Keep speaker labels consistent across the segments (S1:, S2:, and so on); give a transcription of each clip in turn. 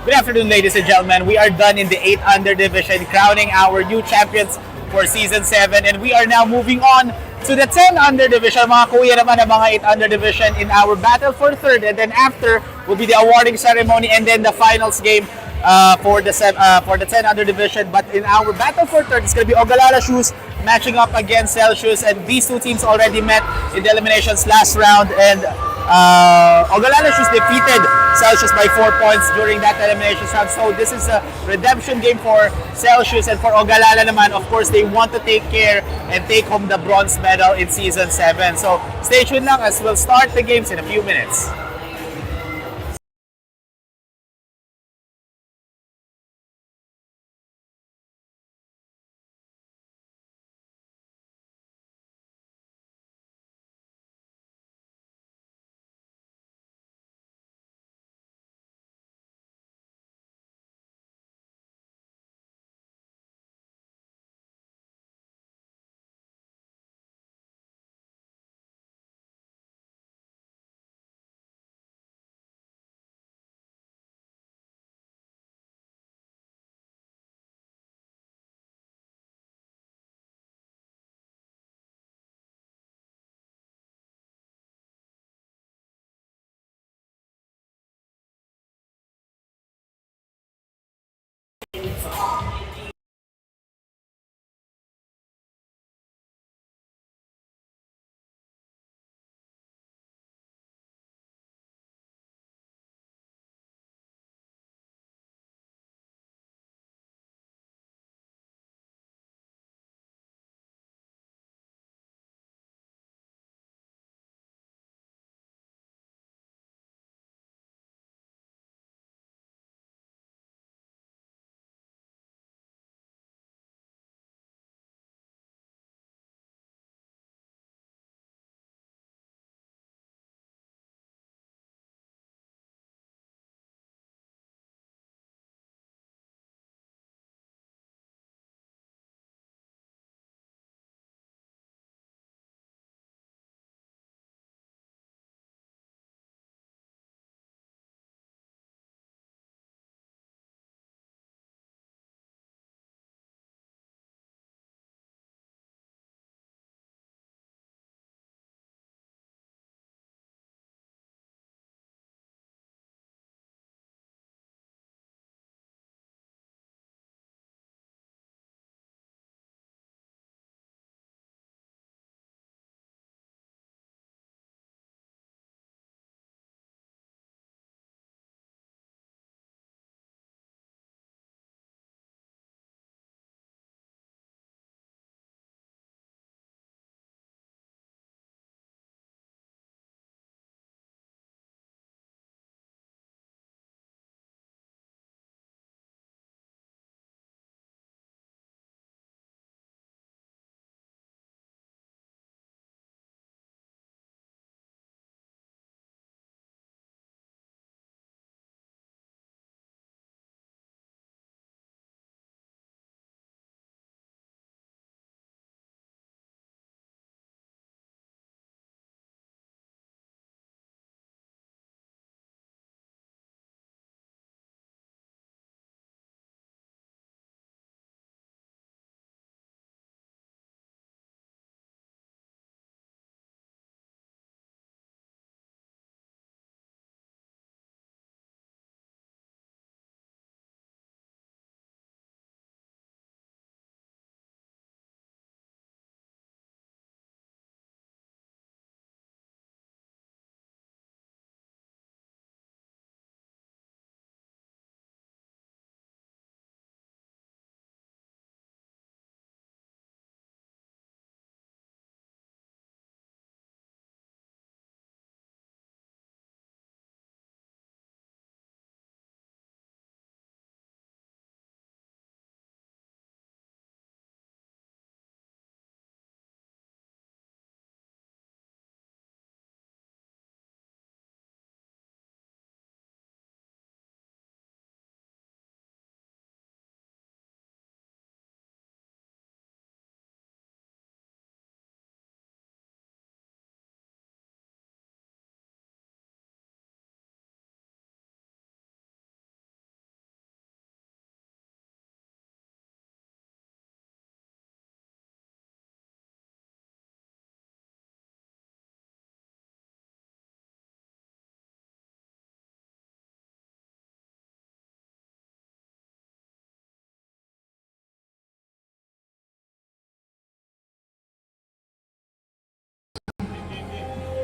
S1: Good afternoon, ladies and gentlemen. We are done in the 8 under division, crowning our new champions for Season 7. And we are now moving on to the 10 under division. Mga kuya naman ang mga 8 under division in our battle for third. And then after will be the awarding ceremony and then the finals game for the 10 under division. But in our battle for third, it's going to be Ogalala Shoes matching up against Celsius. And these two teams already met in the eliminations last round. And Ogalala Shoes defeated Celsius by 4 points during that elimination round. So this is a redemption game for Celsius, and for Ogalala naman, of course, they want to take care and take home the bronze medal in Season 7. So stay tuned lang as we'll start the games in a few minutes.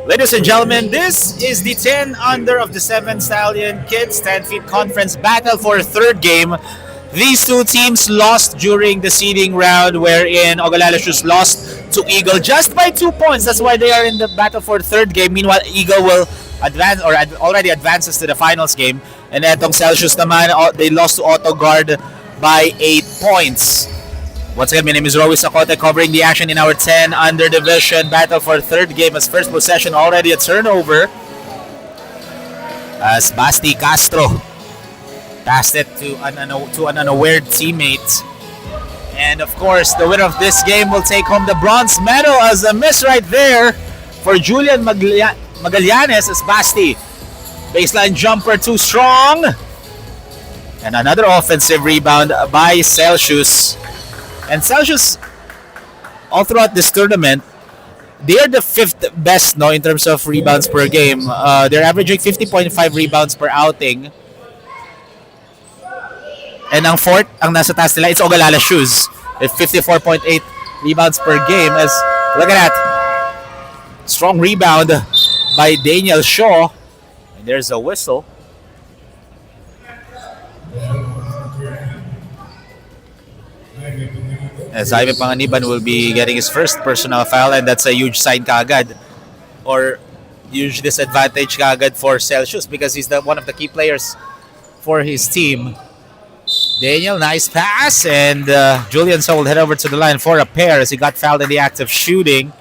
S1: Ladies and gentlemen, this is the 10 under of the 7 Stallion Kids 10 feet conference battle for third game. These two teams lost during the seeding round wherein Ogalala Shoes lost to Eagle just by 2 points. That's why they are in the battle for third game. Meanwhile, Eagle will advance or already advances to the finals game. And etong Celsius naman, they lost to Auto Guard by 8 points. Once again, my name is Roy Sacote covering the action in our 10 under division battle for third game as first possession already a turnover as Basti Castro passed it to an unaware teammate. And of course, the winner of this game will take home the bronze medal as a miss right there for Julian Magallanes as Basti. Baseline jumper too strong. And another offensive rebound by Celsius. And Celsius, all throughout this tournament, they are the 5th best in terms of rebounds per game. They're averaging 50.5 rebounds per outing. And ang 4th, ang nasa taas nila, it's Ogalala Shoes with 54.8 rebounds per game. As look at that. Strong rebound by Daniel Shaw. And there's a whistle. As Jaime Panganiban will be getting his first personal foul, and that's a huge sign kaagad or huge disadvantage kaagad for Celsius because he's one of the key players for his team. Daniel, nice pass, and Julian So will head over to the line for a pair as he got fouled in the act of shooting.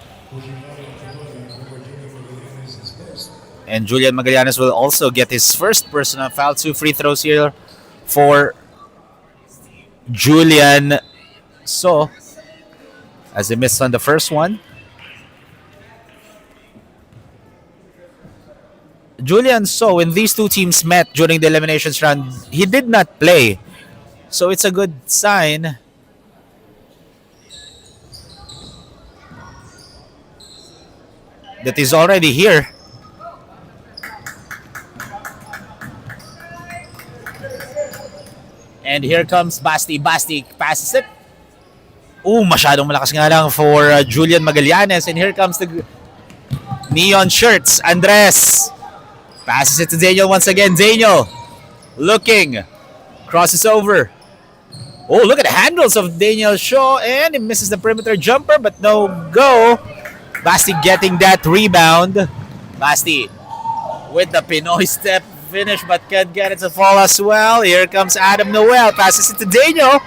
S1: And Julian Magallanes will also get his first personal foul. 2 free throws here for Julian So as he missed on the first one. Julian So, when these two teams met during the eliminations round, he did not play. So it's a good sign that he's already here. And here comes Basti. Basti passes it. Masyadong malakas nga lang for Julian Magallanes. And here comes the neon shirts, Andres. Passes it to Daniel once again. Daniel looking. Crosses over. Look at the handles of Daniel Shaw. And he misses the perimeter jumper, but no go. Basti getting that rebound. Basti with the Pinoy step finish, but can't get it to fall as well. Here comes Adam Noel. Passes it to Daniel.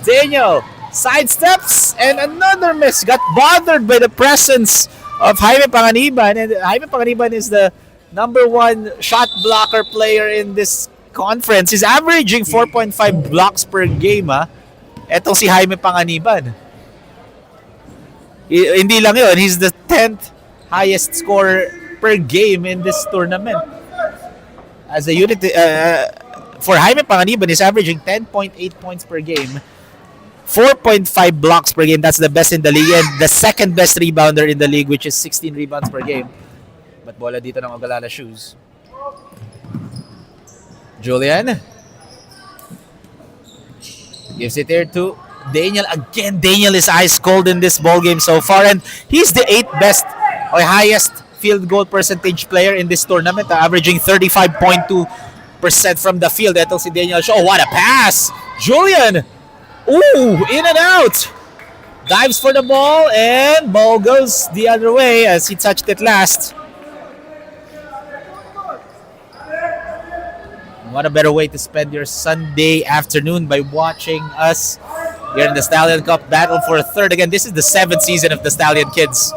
S1: Daniel sidesteps and another miss. Got bothered by the presence of Jaime Panganiban. And Jaime Panganiban is the #1 shot blocker player in this conference. He's averaging 4.5 blocks per game. Etong si Jaime Panganiban. Hindi lang yun. He's the 10th highest scorer per game in this tournament. As a unit, for Jaime Panganiban, he's averaging 10.8 points per game. 4.5 blocks per game. That's the best in the league. And the second best rebounder in the league, which is 16 rebounds per game. But bola dito ng Ogalala Shoes. Julian gives it here to Daniel. Again, Daniel is ice cold in this ball game so far. And he's the 8th best or highest field goal percentage player in this tournament. Averaging 35.2% from the field. Ito si Daniel Shaw. What a pass! Julian! In and out. Dives for the ball and ball goes the other way as he touched it last. What a better way to spend your Sunday afternoon by watching us here in the Stallion Cup battle for a third. Again, this is the 7th season of the Stallion Kids.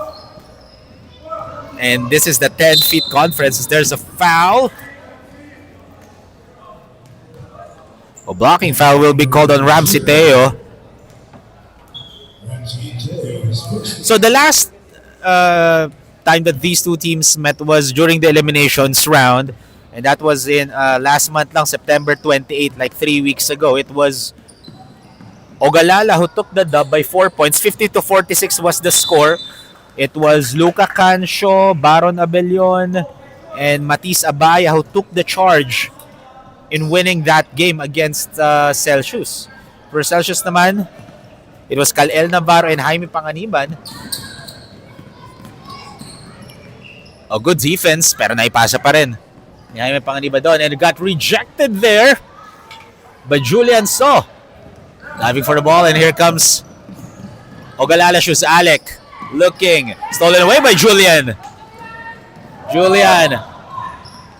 S1: And this is the 10 feet conference. There's a foul. A blocking foul will be called on Ramsey Teo. So the last time that these two teams met was during the eliminations round. And that was in last month lang, September 28, like 3 weeks ago. It was Ogalala who took the dub by 4 points. 50-46 was the score. It was Luca Cancio, Baron Abellon, and Matis Abaya who took the charge in winning that game against Celsius. For Celsius naman, it was Kal-El Navarro and Jaime Panganiban. A good defense, pero naipasa pa rin. Ni Jaime Panganiban doon, and it got rejected there by Julian So. Diving for the ball, and here comes Ogalala shoes Alec. Looking. Stolen away by Julian. Julian.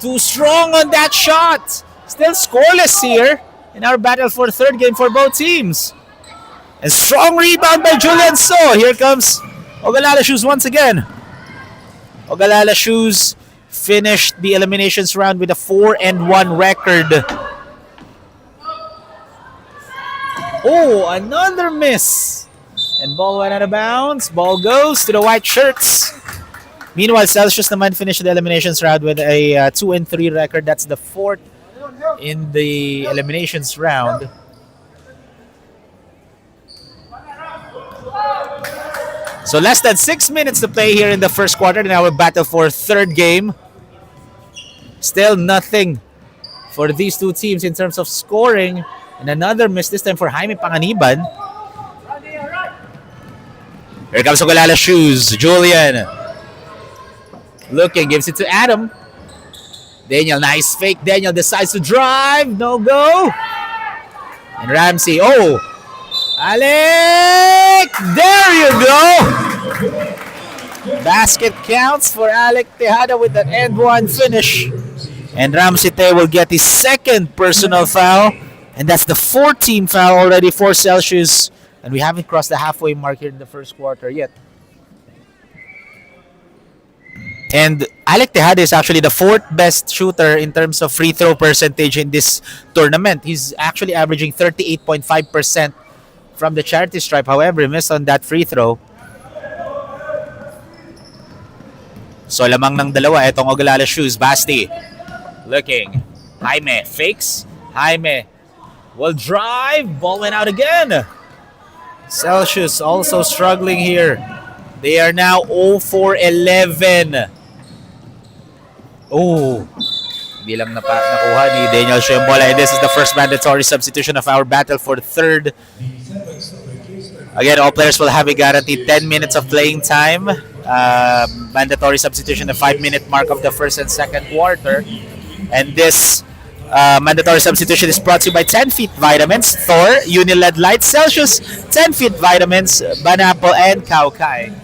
S1: Too strong on that shot. Still scoreless here in our battle for third game for both teams. And strong rebound by Julian So. Here comes Ogalala shoes once again. Ogalala shoes finished the eliminations round with a 4-1 record. Oh, another miss. And ball went out of bounds. Ball goes to the white shirts. Meanwhile, Celsius naman finished the eliminations round with a 2-3 record. That's the fourth in the eliminations round. So less than 6 minutes to play here in the first quarter in our battle for third game. Still nothing for these two teams in terms of scoring. And another miss this time for Jaime Panganiban. Here comes Ogalala shoes. Julian. Looking, gives it to Adam. Daniel, nice fake. Daniel decides to drive. No go. And Ramsey. Oh. Alec. There you go. Basket counts for Alec Tejada with an end one finish. And Ramsey Te will get his second personal foul. And that's the fourth team foul already for Celsius. And we haven't crossed the halfway mark here in the first quarter yet. And Alec Tejada is actually the fourth best shooter in terms of free throw percentage in this tournament. He's actually averaging 38.5% from the charity stripe. However, he missed on that free throw. So lamang ng dalawa itong Ogalala shoes. Basti looking. Jaime fakes. Jaime will drive. Ball went out again. Celsius also struggling here. They are now 0 for 11. Oh, hindi lang nakuha ni Daniel Shuembola. And this is the first mandatory substitution of our battle for third. Again, all players will have a guaranteed 10 minutes of playing time. Mandatory substitution, the 5-minute mark of the first and second quarter. And this mandatory substitution is brought to you by 10 Feet Vitamins, Thor, Uniled Light, Celsius, 10 Feet Vitamins, Banapo, and Kaukai.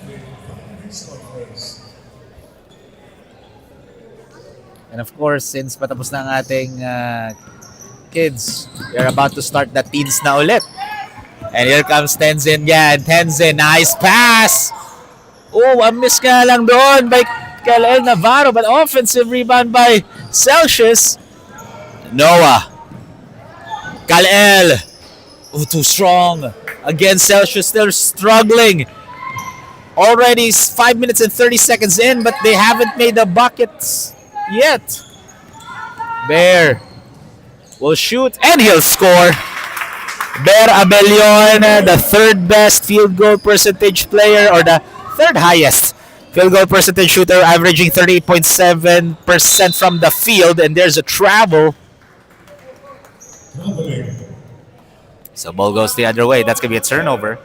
S1: And of course, since patapos na ang ating kids, they're about to start the teens na ulit. And here comes Tenzin yan. Tenzin, nice pass! Oh, a miss ka lang doon by Kalel Navarro, but offensive rebound by Celsius. Noah. Kalel. Oh, too strong. Again, Celsius still struggling. Already 5 minutes and 30 seconds in, but they haven't made the buckets yet. Bear will shoot and he'll score. Bear Abelion, the third best field goal percentage player, or the third highest field goal percentage shooter, averaging 38.7% from the field. And there's a travel. So ball goes the other way. That's going to be a turnover.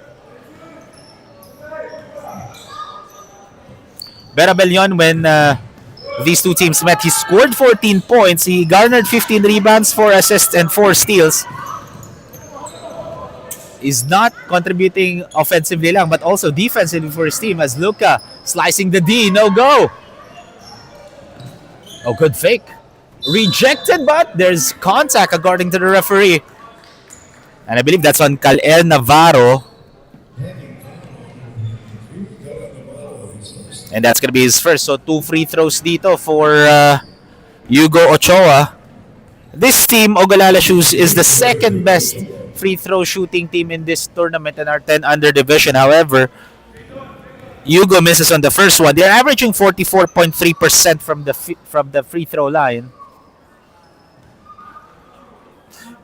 S1: Berabellion, when these two teams met, he scored 14 points. He garnered 15 rebounds, 4 assists, and 4 steals. Is not contributing offensively lang, but also defensively for his team, as Luka slicing the D. No go. Oh, good fake. Rejected, but there's contact according to the referee. And I believe that's on Kalel Navarro. And that's going to be his first. So 2 free throws dito for Hugo Ochoa. This team, Ogalala Shoes, is the second best free throw shooting team in this tournament in our 10 under division. However, Hugo misses on the first one. They're averaging 44.3% from the free throw line.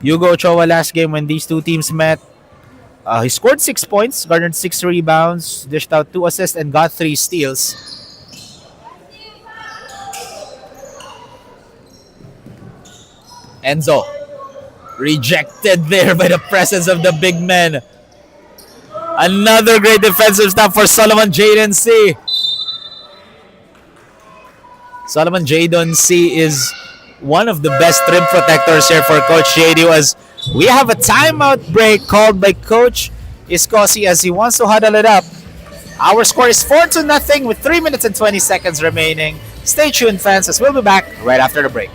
S1: Hugo Ochoa last game when these two teams met, he scored 6 points, garnered 6 rebounds, dished out 2 assists, and got 3 steals. Enzo, rejected there by the presence of the big men. Another great defensive stop for Solomon Jaden C. Solomon Jadon C is one of the best rim protectors here for Coach JD, as we have a timeout break called by Coach Iscosi as he wants to huddle it up. Our score is 4-0 with 3 minutes and 20 seconds remaining. Stay tuned, fans, as we'll be back right after the break.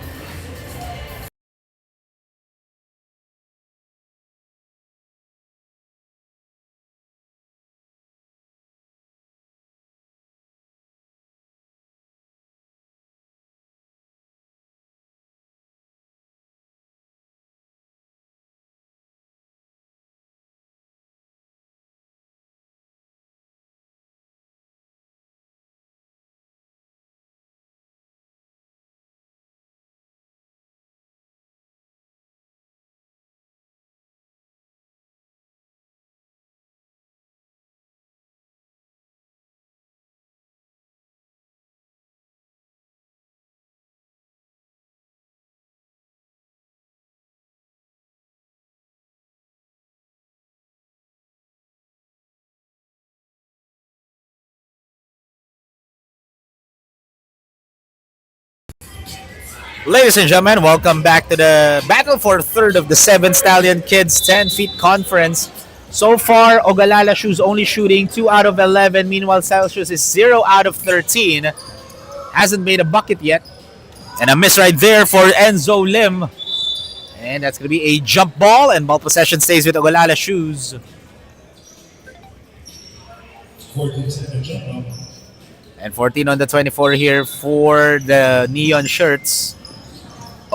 S1: Ladies and gentlemen, welcome back to the battle for third of the 7 Stallion Kids 10 feet conference. So far, Ogalala Shoes only shooting 2 out of 11. Meanwhile, Celsius is 0 out of 13. Hasn't made a bucket yet. And a miss right there for Enzo Lim. And that's going to be a jump ball, and ball possession stays with Ogalala Shoes. And 14 on the 24 here for the neon shirts.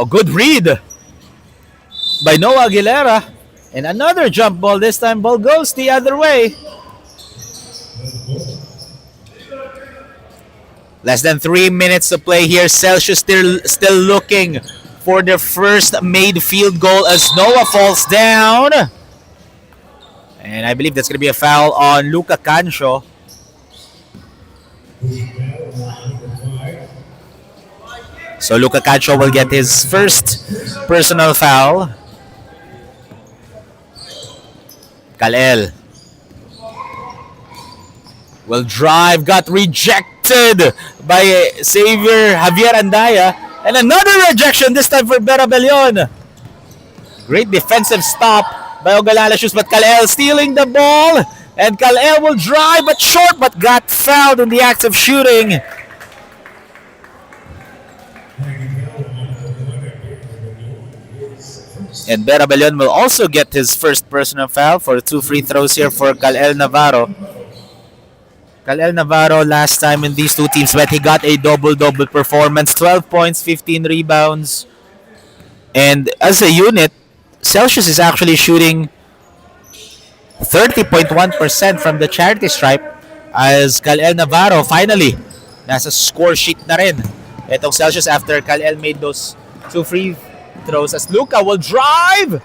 S1: A good read by Noah Aguilera. And another jump ball. This time ball goes the other way. Less than 3 minutes to play here. Celsius still looking for their first made field goal as Noah falls down. And I believe that's going to be a foul on Luca Cancho. So Luca Cancho will get his first personal foul. Kalel will drive, got rejected by Xavier Javier Andaya. And another rejection, this time for Vera Belion. Great defensive stop by Ogalala Shoes, but Kalel stealing the ball. And Kalel will drive, but short, but got fouled in the act of shooting. And Vera Belion will also get his first personal foul for 2 free throws here for Kalel Navarro. Kalel Navarro, last time in these two teams met, he got a double-double performance. 12 points, 15 rebounds. And as a unit, Celsius is actually shooting 30.1% from the charity stripe as Kalel Navarro finally nasa score sheet na rin. Itong Celsius after Kalel made those 2 free throws as Luca will drive.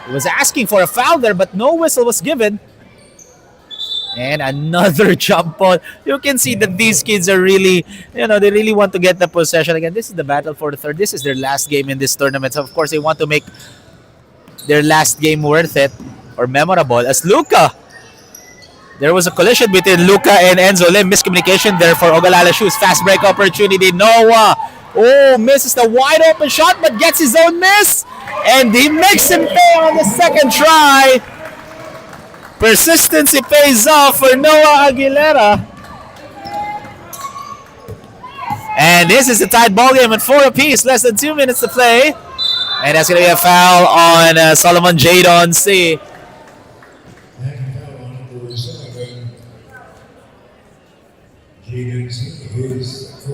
S1: He was asking for a foul there, but no whistle was given. And another jump ball. You can see that these kids are really, they really want to get the possession. Again, this is the battle for the third. This is their last game in this tournament. So, of course, they want to make their last game worth it or memorable. As Luca, there was a collision between Luca and Enzo Lim. Miscommunication there for Ogalala Shoes. Fast break opportunity. Noah. Oh, misses the wide open shot but gets his own miss. And he makes him pay on the second try. Persistency pays off for Noah Aguilera. And this is a tied ball game at 4 apiece. Less than 2 minutes to play. And that's going to be a foul on Solomon Jadon C.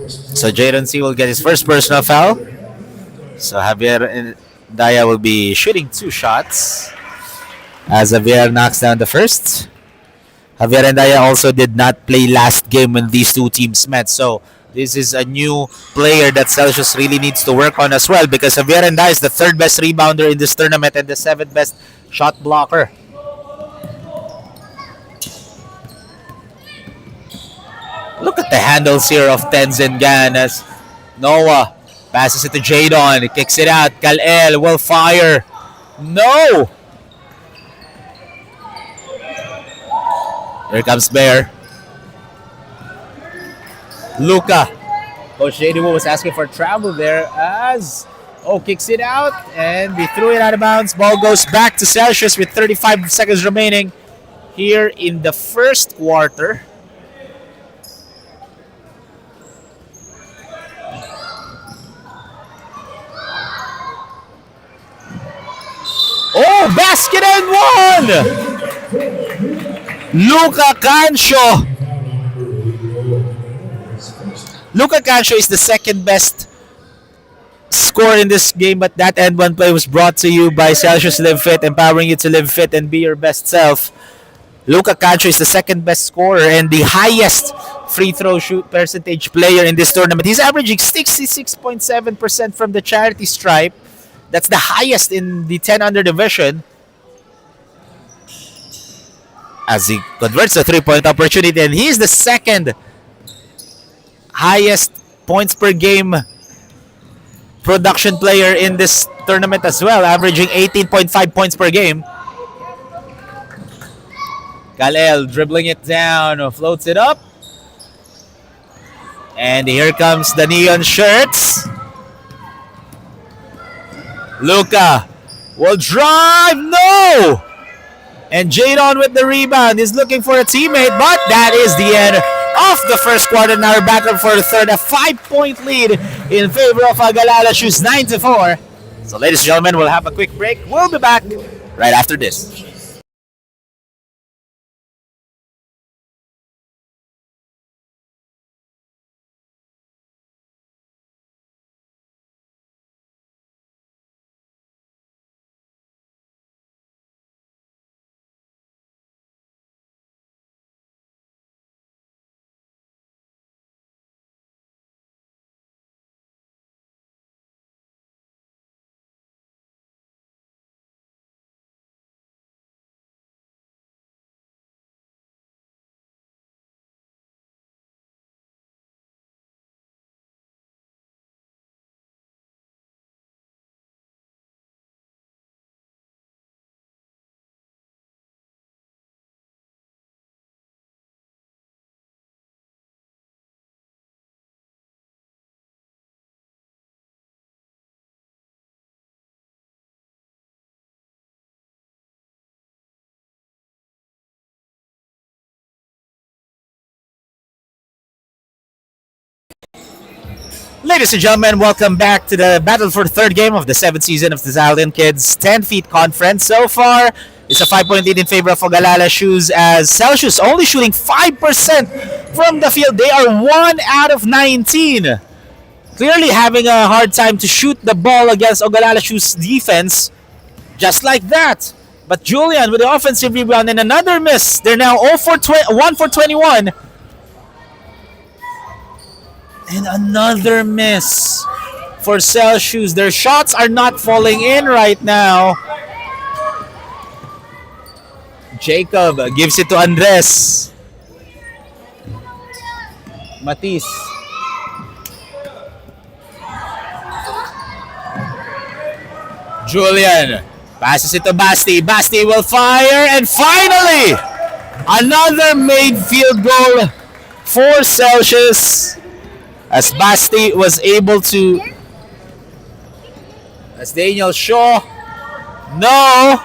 S1: So Jadon C will get his first personal foul. So Javier Daya will be shooting 2 shots as Javier knocks down the first. Javier and Daya also did not play last game when these two teams met. So this is a new player that Celsius really needs to work on as well, because Javier and Daya is the 3rd best rebounder in this tournament and the 7th best shot blocker. Look at the handles here of Tenzin Gan as Noah passes it to Jadon. He kicks it out. Kalel will fire. No! Here comes Bear. Luca Coach JD was asking for travel there as kicks it out and we threw it out of bounds. Ball goes back to Celsius with 35 seconds remaining here in the first quarter. Oh, basket and one! Luca Cancio. Luca Cancio is the second best score in this game, but that end one play was brought to you by Celsius Live Fit, empowering you to live fit and be your best self. Luca Cancio is the second best scorer and the highest free throw shoot percentage player in this tournament. He's averaging 66.7% from the charity stripe. That's the highest in the 10 under division. As he converts a three-point opportunity, and he's the second highest points per game production player in this tournament as well, averaging 18.5 points per game. Kalel dribbling it down, floats it up. And here comes the neon shirts. Luca will drive, no! And Jadon with the rebound is looking for a teammate, but that is the end of the first quarter. Now we're back up for the third, a 5-point lead in favor of Ogalala, shoots 9-4. So ladies and gentlemen, we'll have a quick break. We'll be back right after this. Ladies and gentlemen, welcome back to the battle for the third game of the seventh season of the Stallion Kids 10 feet conference. So far, it's a 5-point lead in favor of Ogalala shoes as Celsius only shooting 5% from the field. They are 1 out of 19. Clearly having a hard time to shoot the ball against Ogalala shoes defense. Just like that. But Julian with the offensive rebound and another miss. They're now 1 for 21. And another miss for Celsius. Their shots are not falling in right now. Jacob gives it to Andres. Matisse. Julian passes it to Basti. Basti will fire, and finally, another made field goal for Celsius. As Basti was able to, as Daniel Shaw, no.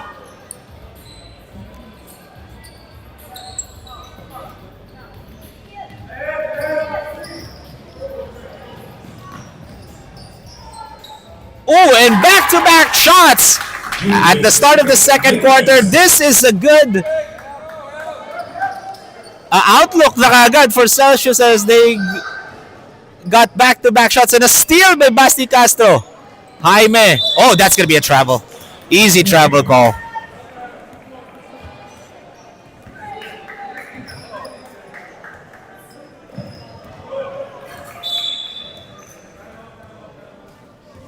S1: Oh, and back-to-back shots at the start of the second quarter. This is a good outlook na kagad for Celsius as they got back-to-back shots and a steal by Basti Castro. Jaime. Oh, that's going to be a travel. Easy travel call.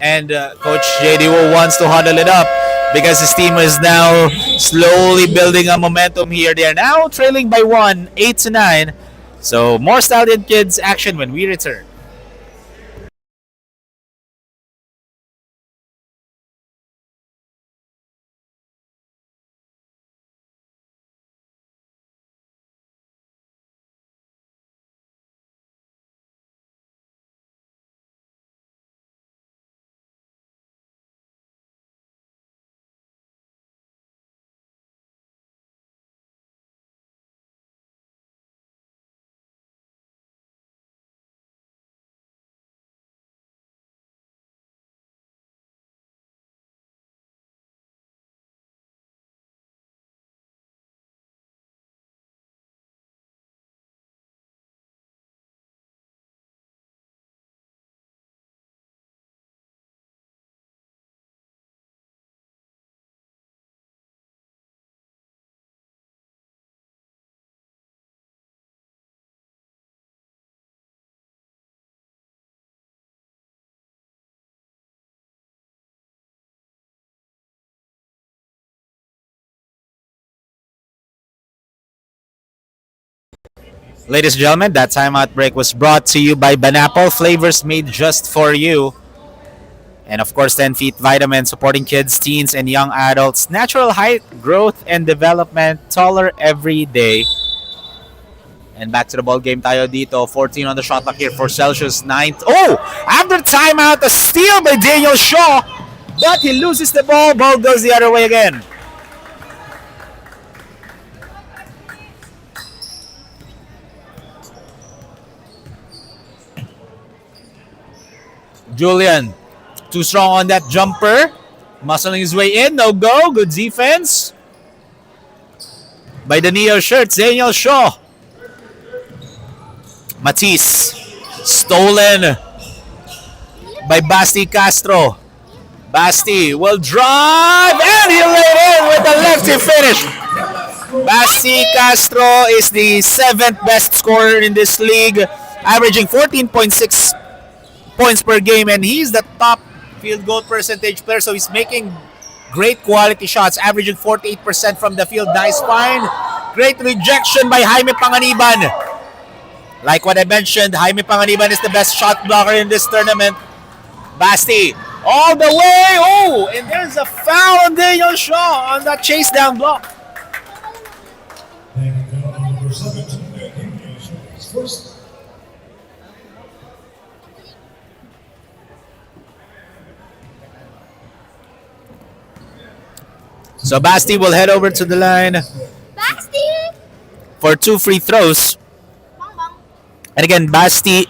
S1: And Coach JD wants to huddle it up because his team is now slowly building a momentum here. They are now trailing by 1, 8-9. So more Stallion Kids action when we return. Ladies and gentlemen, that timeout break was brought to you by Banapple, flavors made just for you. And of course, 10 Feet Vitamin, supporting kids, teens, and young adults. Natural height, growth, and development, taller every day. And back to the ball game tayo dito. 14 on the shot clock here for Celsius. 9. Oh! After timeout, a steal by Daniel Shaw. But he loses the ball. Ball goes the other way again. Julian, too strong on that jumper. Muscling his way in. No go. Good defense by the Neo shirts. Daniel Shaw. Matisse. Stolen by Basti Castro. Basti will drive and he laid in with the lefty finish. Basti Castro is the 7th best scorer in this league, averaging 14.6 points per game, and he's the top field goal percentage player, so he's making great quality shots, averaging 48% from the field. Nice find. Great rejection by Jaime Panganiban. Like what I mentioned, Jaime Panganiban is the best shot blocker in this tournament. Basti, all the way. Oh, and there's a foul on Daniel Shaw on that chase down block. So Basti will head over to the line for 2 free throws. And again, Basti,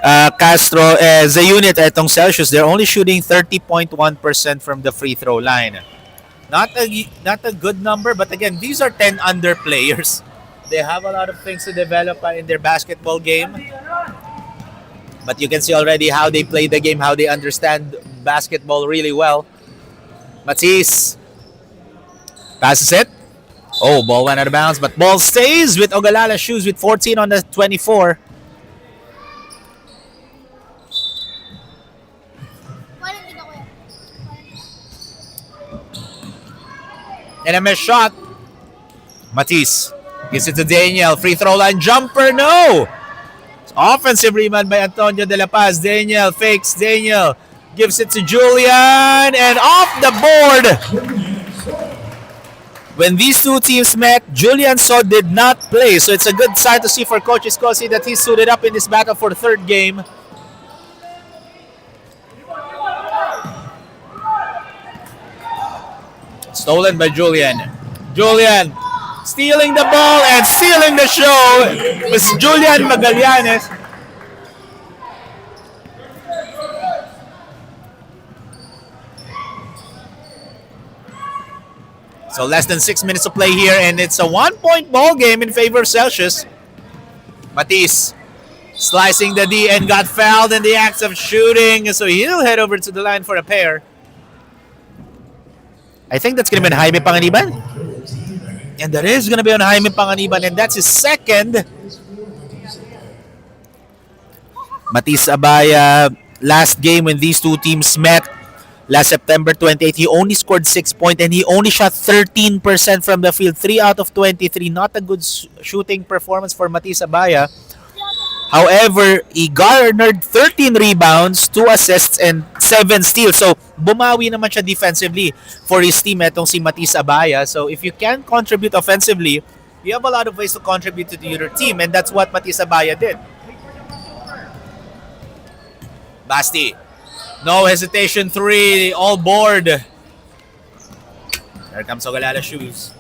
S1: Castro as a unit itong Celsius, they're only shooting 30.1% from the free throw line. Not a good number, but again, these are 10 under players. They have a lot of things to develop in their basketball game. But you can see already how they play the game, how they understand basketball really well. Matisse passes it. Oh, ball went out of bounds, but ball stays with Ogalala shoes with 14 on the 24. And a missed shot. Matisse gives it to Daniel. Free throw line jumper. No! Offensive rebound by Antonio De La Paz. Daniel fakes. Daniel gives it to Julian. And off the board. When these two teams met, Julian So did not play. So it's a good sign to see for Coach Escosi that he suited up in this battle for the third game. Stolen by Julian. Julian stealing the ball and stealing the show. Miss Julian Magallanes. So less than 6 minutes to play here, and it's a 1-point ball game in favor of Celsius. Matisse slicing the D and got fouled in the act of shooting, so he'll head over to the line for a pair. I think that's going to be on Jaime Panganiban. And that is going to be on Jaime Panganiban, and that's his second. Matisse Abaya, last game when these two teams met, last September 28th, he only scored 6 points and he only shot 13% from the field, 3 out of 23. Not a good shooting performance for Matisse Abaya. However, he garnered 13 rebounds, 2 assists, and 7 steals. So, bumawi naman siya defensively for his team, etong si Matisse Abaya. So, if you can contribute offensively, you have a lot of ways to contribute to your team, and that's what Matisse Abaya did. Basti. No hesitation, 3, all board. There comes Ogalala shoes.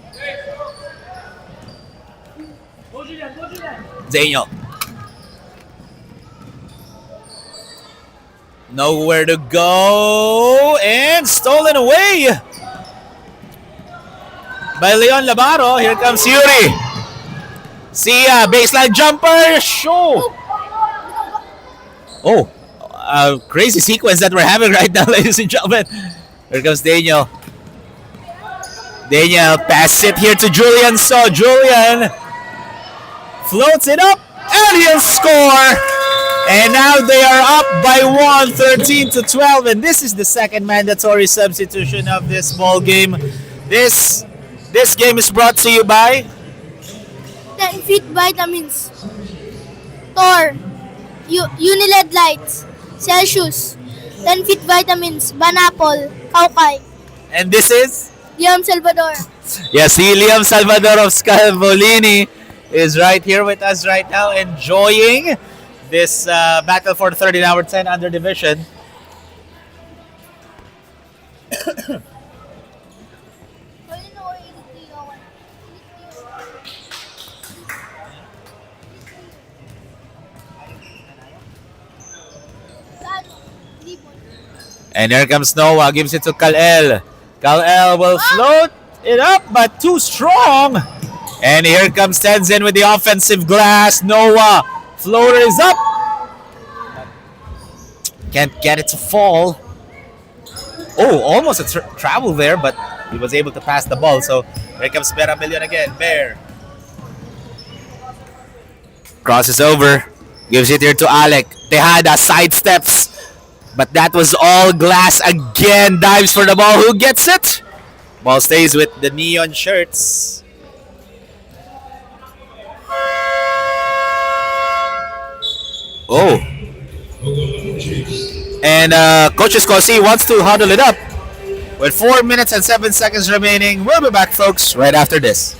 S1: Daniel. Nowhere to go, and stolen away by Leon Labaro. Here comes Yuri. Sia, baseline jumper, show. Oh, a crazy sequence that we're having right now, ladies and gentlemen. Here comes Daniel. Daniel passes it here to Julian. So Julian floats it up, and he'll score. And now they are up by 1, 13-12, and this is the second mandatory substitution of this ball game. This game is brought to you by
S2: 10 feet vitamins. Tor, Uniled lights. Celsius, 10 feet vitamins. Banapol, Kaukay.
S1: And this is?
S2: Liam Salvador.
S1: Yes, Liam Salvador of Scalvolini is right here with us right now, enjoying this battle for the 13-hour 10 under division. And here comes Noah, gives it to Kal-El. Kal-El will float it up, but too strong. And here comes Tenzin with the offensive glass. Noah, floater is up. Can't get it to fall. Oh, almost a travel there, but he was able to pass the ball. So here comes Bear Abelion again. Bear crosses over, gives it here to Alec. Tejada sidesteps. But that was all glass again. Dives for the ball. Who gets it? Ball stays with the neon shirts. Oh. And Coach Escosi wants to huddle it up. With 4 minutes and 7 seconds remaining. We'll be back, folks, right after this.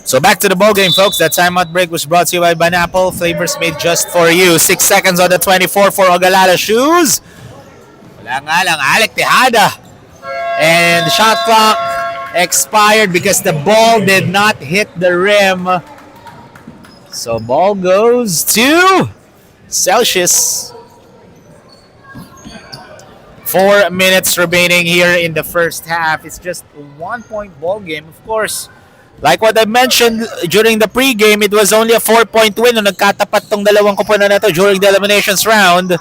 S1: So back to the ball game, folks. That timeout break was brought to you by Banapple. Flavors made just for you. 6 seconds on the 24 for Ogalala shoes. Wala nga lang, Alec Tejada. And the shot clock expired because the ball did not hit the rim. So ball goes to Celsius. 4 minutes remaining here in the first half. It's just a 1-point ball game, of course. Like what I mentioned during the pregame, it was only a 4-point win nung nagkatapat tong dalawang koponan na to during the eliminations round.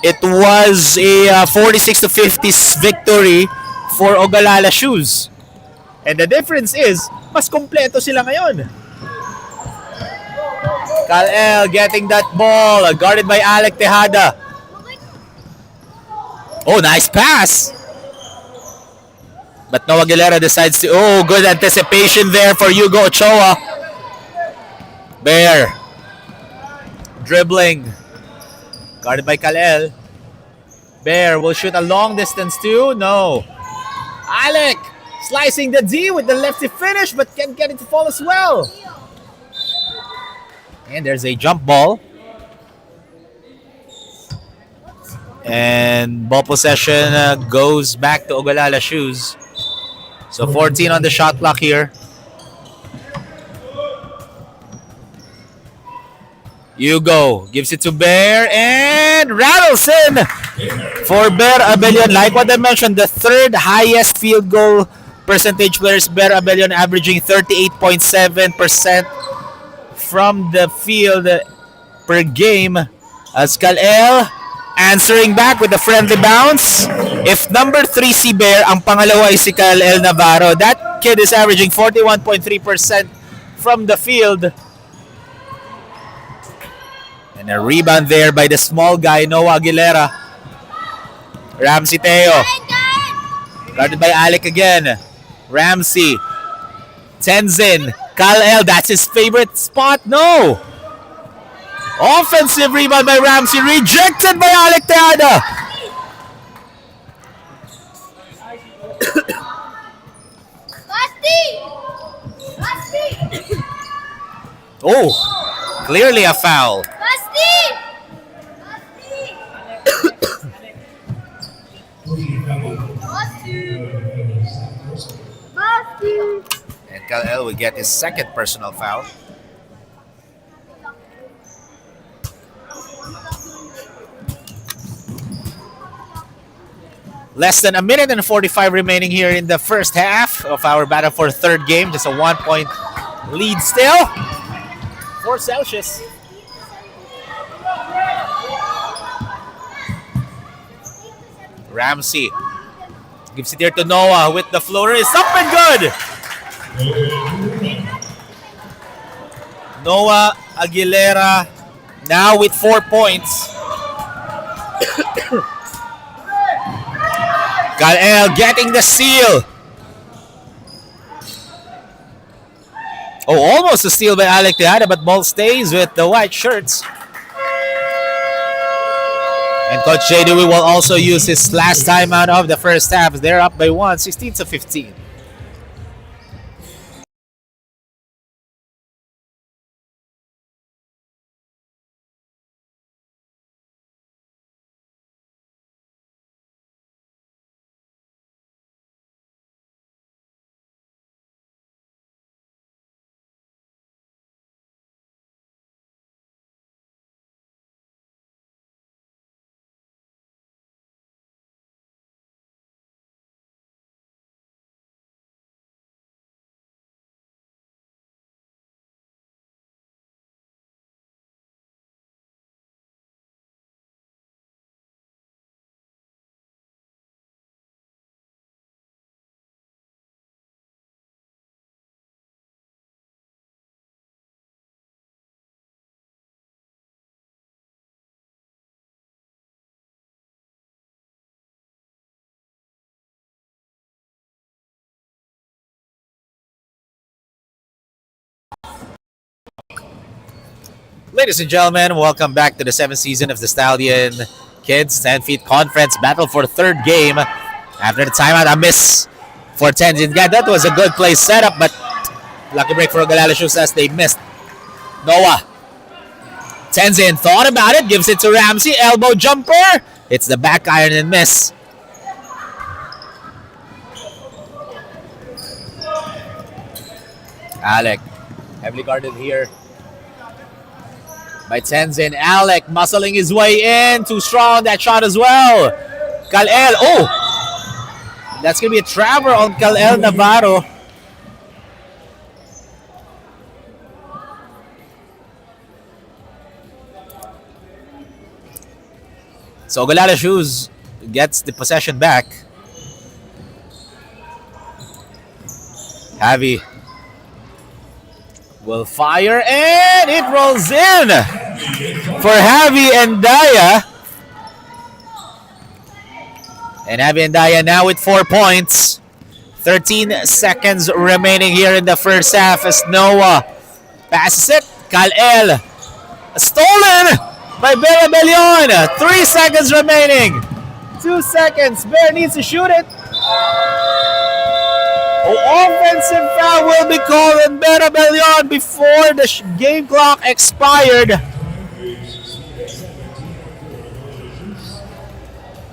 S1: It was a 46-50 victory for Ogalala shoes. And the difference is, mas kompleto sila ngayon. Kal-El getting that ball, guarded by Alec Tejada. Oh, nice pass. But Noah Aguilera decides to... Oh, good anticipation there for Hugo Ochoa. Bear. Dribbling. Guarded by Kal-El. Bear will shoot a long distance too. No. Alec slicing the D with the lefty finish, but can't get it to fall as well. And there's a jump ball. And ball possession goes back to Ogalala shoes. So 14 on the shot clock here. Hugo gives it to Bear and rattles in for Bear Abelion. Like what I mentioned, the third highest field goal percentage player is Bear Abelion, averaging 38.7% from the field per game. As Kal-El answering back with a friendly bounce. If number 3 si Bear, ang pangalawa is si Kal-El Navarro. That kid is averaging 41.3% from the field. And a rebound there by the small guy, Noah Aguilera. Ramsey Teo. Guarded by Alec again. Ramsey. Tenzin. Kal-El, that's his favorite spot. No! Offensive rebound by Ramsey, rejected by Alec Tejada. Oh, clearly a foul. And Kal-El will get his second personal foul. Less than a minute and 45 remaining here in the first half of our battle for third game. Just a 1-point lead still for Celsius. Ramsey gives it here to Noah with the floater. It's up and good. Noah Aguilera now with 4 points. Kal-El getting the steal. Oh, almost a steal by Alec Tejada, but ball stays with the white shirts. And Coach J. Dewey will also use his last timeout of the first half. They're up by 1, 16-15. Ladies and gentlemen, welcome back to the 7th season of the Stallion Kids 10 Feet Conference Battle for third game. After the timeout, a miss for Tenzin. Yeah, that was a good play setup, but lucky break for Ogalala Shoes as they missed. Noah. Tenzin thought about it, gives it to Ramsey. Elbow jumper. It's the back iron and miss. Alec, heavily guarded here by Tenzin. Alec muscling his way in. Too strong that shot as well. Kal-El. Oh! That's going to be a travel on Kal-El Navarro. So Ogalala Shoes gets the possession back. Javi will fire and it rolls in for Javi and Daya. And Javi and Daya now with 4 points. 13 seconds remaining here in the first half as Noah passes it. Kal-El stolen by Bear Abelion. 3 seconds remaining. 2 seconds. Bear needs to shoot it. Offensive foul will be called on Bear Abelion before the game clock expired.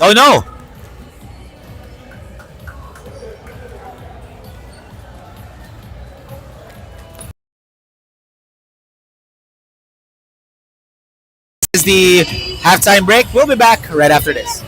S1: Oh no. This is the halftime break. We'll be back right after this.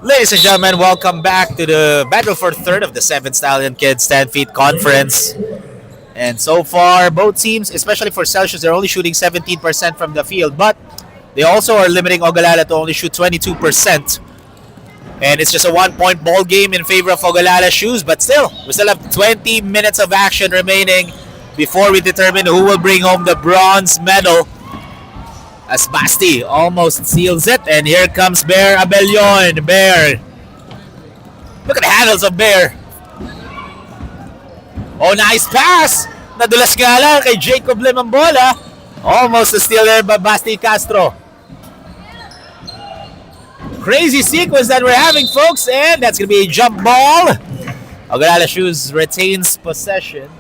S1: Ladies and gentlemen, welcome back to the battle for third of the 7th Stallion Kids 10 feet conference. And so far, both teams, especially for Celsius, they're only shooting 17% from the field, but they also are limiting Ogalala to only shoot 22%. And it's just a 1-point ball game in favor of Ogalala Shoes, but still, we still have 20 minutes of action remaining before we determine who will bring home the bronze medal. As Basti almost seals it, and here comes Bear Abellon. Bear. Look at the handles of Bear. Oh, nice pass! Nadulas nga lang kay Jacob Limambola. Almost a steal there by Basti Castro. Crazy sequence that we're having, folks, and that's going to be a jump ball. Ogalala Shoes retains possession.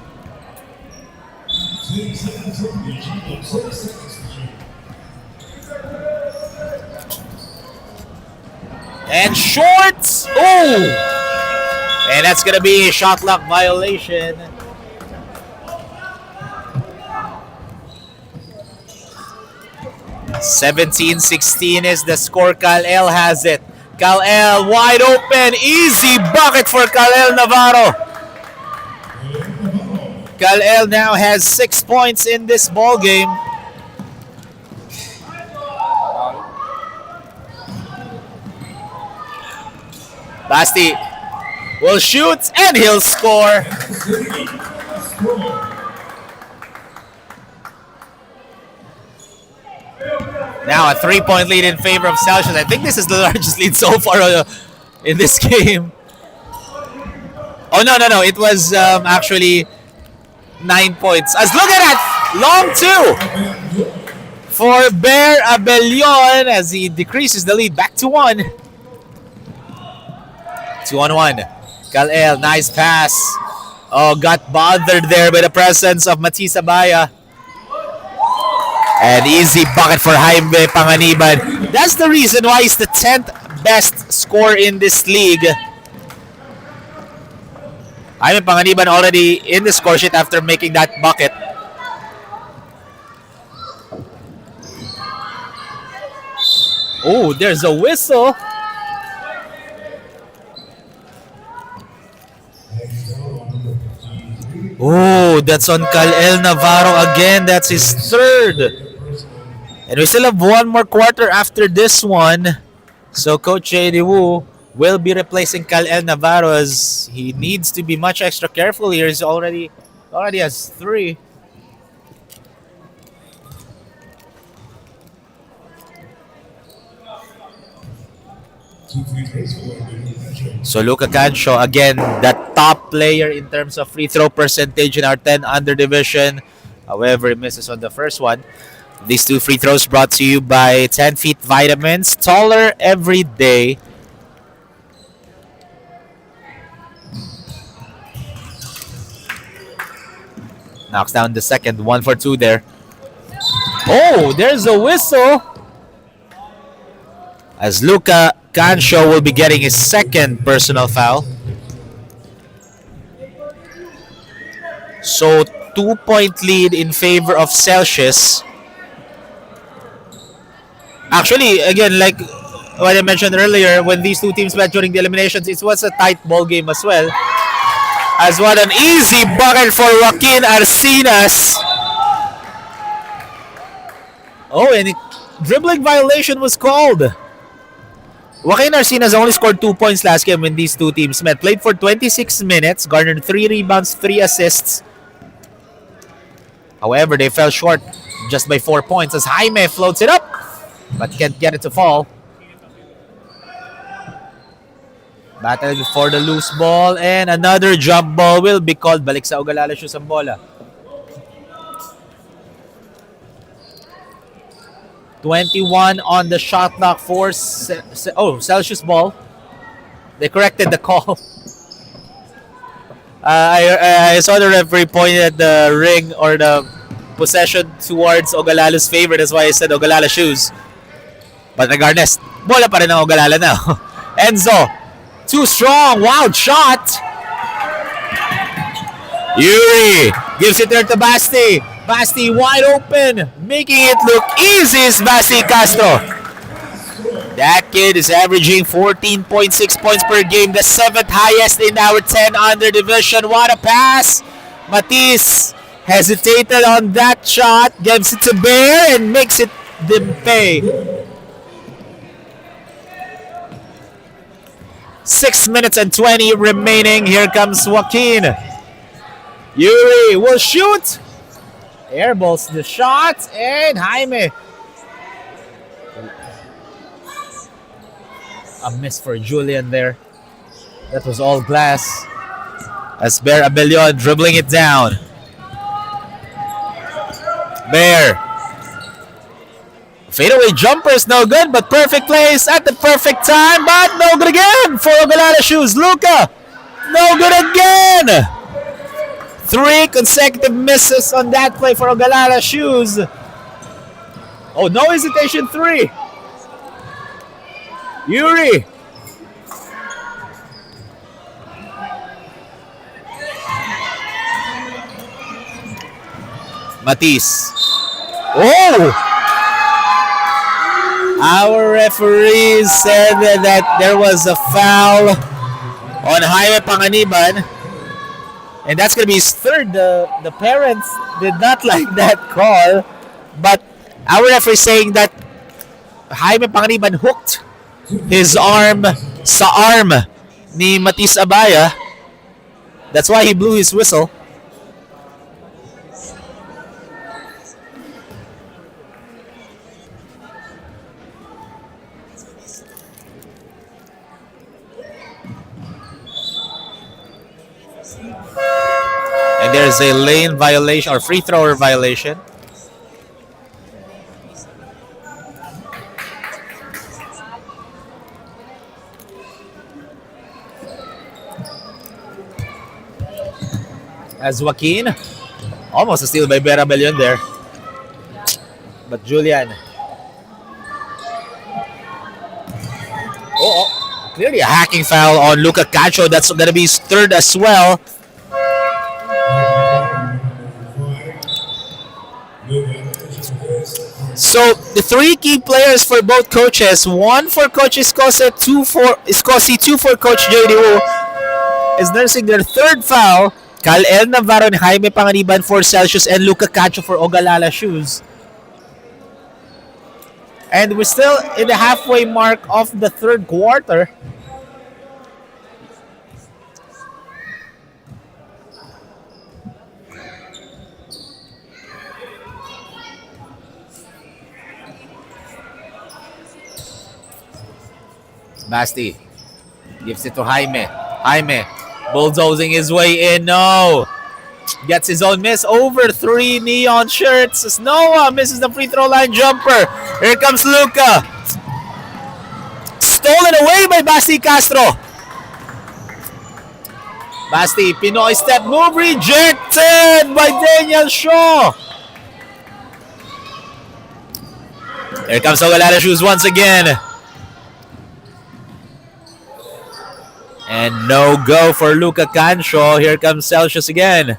S1: And shorts! Ooh! And that's going to be a shot clock violation. (17-16) is the score. Kal-El has it. Kal-El wide open. Easy bucket for Kal-El Navarro. Kal-El now has 6 points in this ball game. Basti will shoot and he'll score. Now a 3-point lead in favor of Celsius. I think this is the largest lead so far in this game. Oh, no. It was actually 9 points. As look at that! Long two for Bear Abellon as he decreases the lead back to 1. 2-on-1. Kal-El, nice pass. Oh, got bothered there by the presence of Matisa Baya. An easy bucket for Jaime Panganiban. That's the reason why he's the 10th best scorer in this league. Jaime Panganiban already in the score sheet after making that bucket. Oh, there's a whistle. Oh, that's on Kal-El Navarro again. That's his third. And we still have one more quarter after this one. So Coach J.D. Wu will be replacing Kal-El Navarro as he needs to be much extra careful here. He's already has 3. So Luca Cancho, again, the top player in terms of free throw percentage in our 10 under division. However, he misses on the first one. These 2 free throws brought to you by 10 Feet Vitamins. Taller every day. Knocks down the second. 1 for 2 there. Oh, there's a whistle. As Luca Cancho will be getting his second personal foul. So 2-point lead in favor of Celsius. Actually, again, like what I mentioned earlier, when these two teams met during the eliminations, it was a tight ball game as well. As what an easy bucket for Joaquin Arcinas. Oh, and dribbling violation was called. Joaquin Arcinas only scored 2 points last game when these two teams met. Played for 26 minutes, garnered 3 rebounds, 3 assists. However, they fell short just by 4 points as Jaime floats it up, but can't get it to fall. Battling for the loose ball, and another jump ball will be called. Balik sa Ogalala Shoes ang bola. 21 on the shot clock for Celsius ball. They corrected the call. I saw the referee pointed at the ring or the possession towards Ogalala's favor. That's why I said Ogalala Shoes. But regardless, bola pa rin ang Ogalala now. Enzo, too strong, wild shot. Yuri gives it there to Basti. Basti wide open, making it look easy is Basti Castro. That kid is averaging 14.6 points per game, the 7th highest in our 10 under division. What a pass! Matisse hesitated on that shot, gives it to Bear, and makes it pay. 6 minutes and 20 remaining. Here comes Joaquin. Yuri will shoot. Airballs the shot, and Jaime. A miss for Julian there. That was all glass. As Bear Abellion dribbling it down. Bear. Fadeaway jumper is no good, but perfect place at the perfect time. But no good again for Ogalala Shoes. Luca. No good again. 3 consecutive misses on that play for Ogalala Shoes. Oh, no hesitation, 3. Yuri. Matisse. Oh! Our referees said that there was a foul on Jaime Panganiban. And that's going to be his 3rd. The parents did not like that call. But our referee saying that Jaime Panganiban hooked his arm sa arm ni Matisse Abaya. That's why he blew his whistle. And there's a lane violation or free thrower violation. As Joaquin, almost a steal by Bear Abellion there. But Julian. Oh, clearly a hacking foul on Luca Cacho. That's going to be his 3rd as well. So the 3 key players for both coaches, 1 for Coach Escosi, 2 for Coach JD Wu, is nursing their 3rd foul. Cal El Navarro and Jaime Panganiban for Celsius and Luca Cacho for Ogalala Shoes. And we're still in the halfway mark of the 3rd quarter. Basti gives it to Jaime. Jaime bulldozing his way in. No. Gets his own miss over 3 neon shirts. As Noah misses the free throw line jumper. Here comes Luca. Stolen away by Basti Castro. Basti, Pinoy step move rejected by Daniel Shaw. Here comes Ogalala Shoes once again. And no go for Luca Cacho. Here comes Celsius again.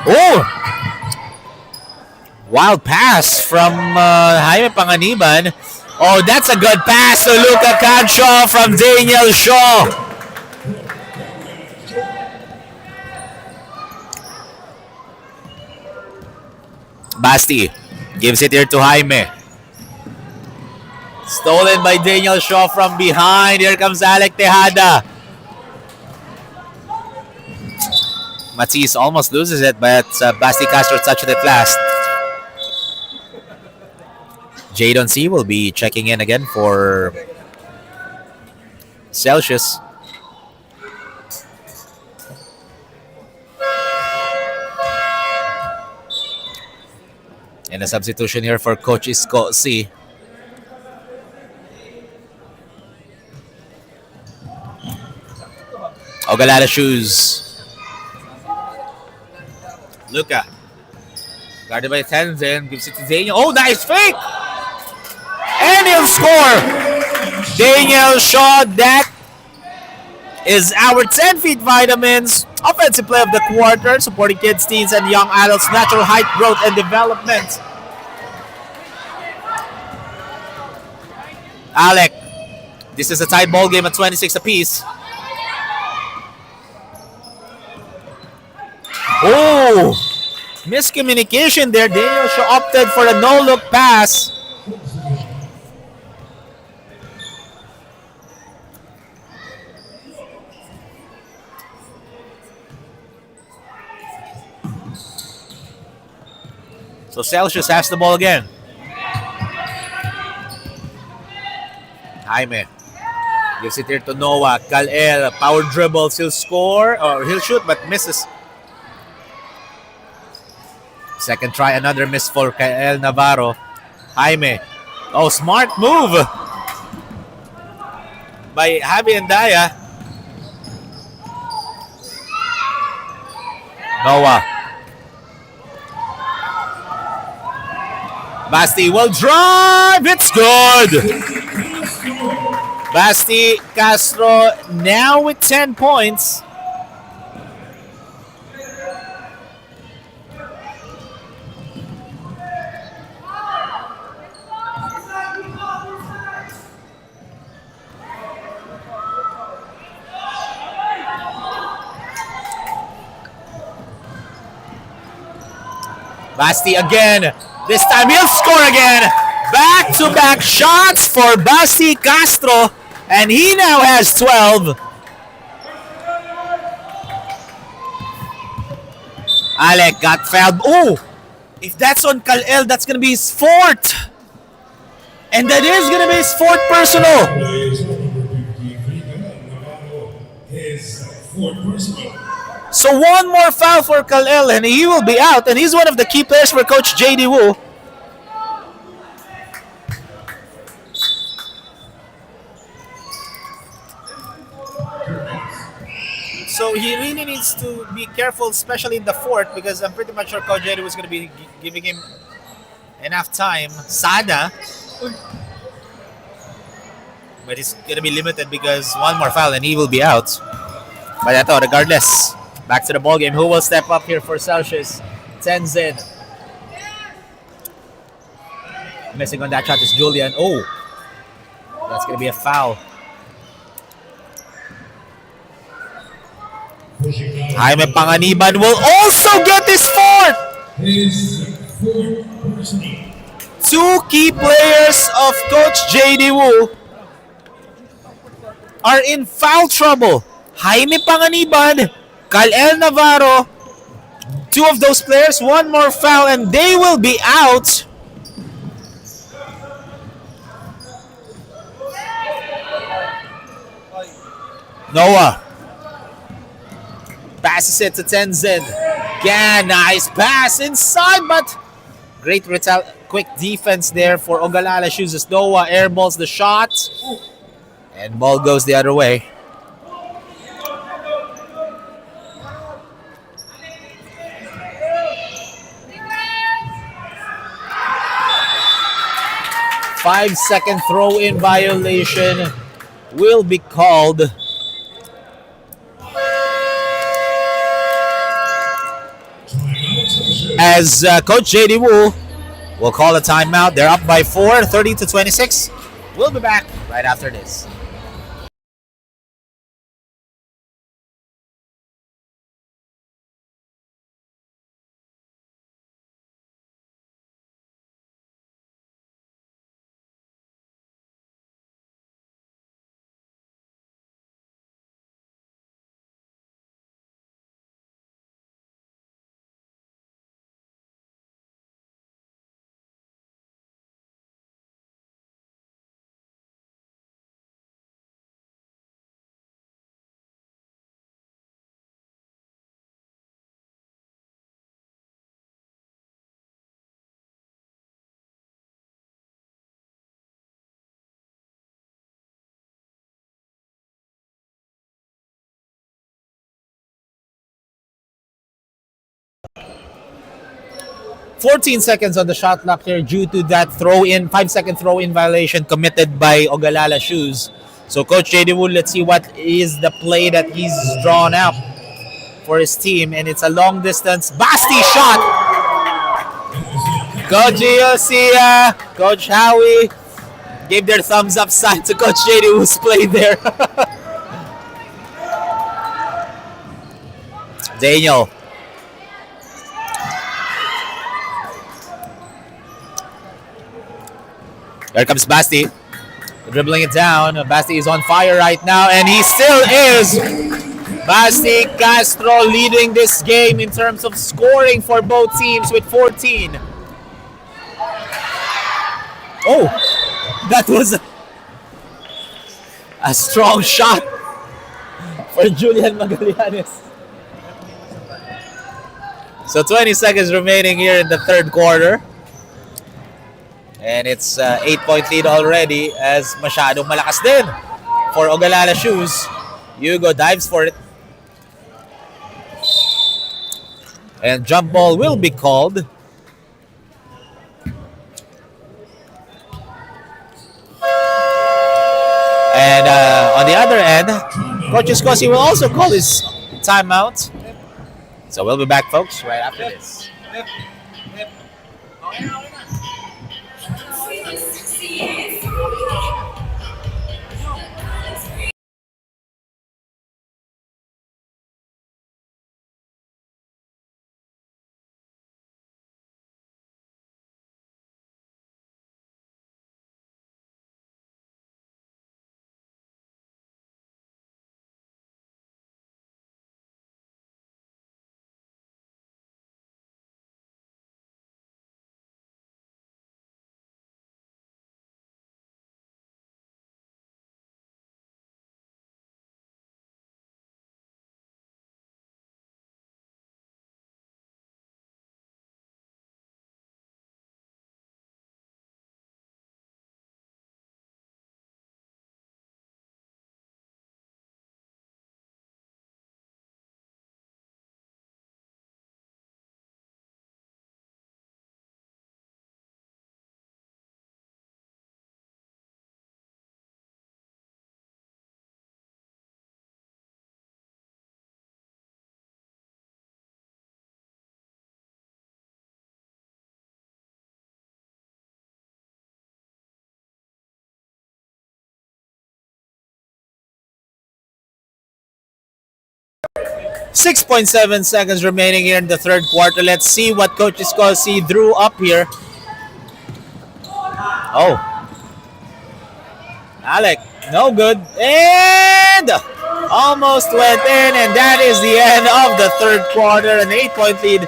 S1: Oh! Wild pass from Jaime Panganiban. Oh, that's a good pass to Luca Cacho from Daniel Shaw. Basti gives it here to Jaime. Stolen by Daniel Shaw from behind. Here comes Alec Tejada. Matisse almost loses it, but Basti Castro touched it last. Jadon C will be checking in again for Celsius. And a substitution here for Coach Escosi. Ogalala Shoes. Luca. Guarded by Tenzin. Gives it to Daniel. Oh, nice fake! And he'll score! Daniel Shaw. That is our 10 Feet Vitamins offensive play of the quarter, supporting kids, teens, and young adults' natural height, growth, and development. Alec. This is a tied ball game at 26 apiece. Oh! Miscommunication there. Daniel Shaw opted for a no-look pass. So Celsius has the ball again. Jaime gives it here to Noah. Kal-El, power dribbles. He'll score, or he'll shoot, but misses. Second try, another miss for Kal-El Navarro. Jaime. Oh, smart move by Javi and Daya. Noah. Basti will drive. It's good. Basti Castro now with 10 points. Basti again. This time he'll score again. Back-to-back shots for Basti Castro. And he now has 12. Alec got fouled. Oh! If that's on Kal-El, that's going to be his fourth. And that is going to be his fourth personal. So one more foul for Kal-El and he will be out. And he's one of the key players for Coach J.D. Wu. So he really needs to be careful, especially in the fourth, because I'm pretty much sure Coach J.D. was going to be giving him enough time. Sada. But he's going to be limited because one more foul and he will be out. But I thought, regardless, back to the ball game. Who will step up here for Celsius? Tenzin. Missing on that shot is Julian. Oh, that's going to be a foul. Jaime Panganiban will also get his fourth. Two key players of Coach J.D. Wu are in foul trouble. Jaime Panganiban, Kal-El Navarro. Two of those players, one more foul, and they will be out. Noah passes it to Tenzin. Again, nice pass inside, but great quick defense there for Ogalala. Chooses Noah, airballs the shot, and ball goes the other way. Five-second throw-in violation will be called. As Coach J.D. Wu will call a timeout. They're up by 4, 30-26. We'll be back right after this. "14 seconds on the shot clock here due to that throw-in, 5-second throw-in violation committed by Ogalala Shoes. So Coach J.D. Wu, let's see what is the play that he's drawn up for his team. And it's a long distance. Basti shot! Coach Gio, Coach Howie gave their thumbs up sign to Coach JD who's played there. Daniel. There comes Basti. Dribbling it down. Basti is on fire right now, and he still is. Basti Castro leading this game in terms of scoring for both teams with 14. Oh, that was a strong shot for Julian Magallanes. So 20 seconds remaining here in the third quarter. And it's 8-point lead already as masyadong malakas din for Ogalala Shoes. Hugo dives for it. And jump ball will be called. And on the other end, Coach Escosi will also call his timeout. So we'll be back, folks, right after this. 6.7 seconds remaining here in the third quarter. Let's see what Coach Escosi drew up here. Oh. Alec, no good. And almost went in, and that is the end of the third quarter. An 8-point lead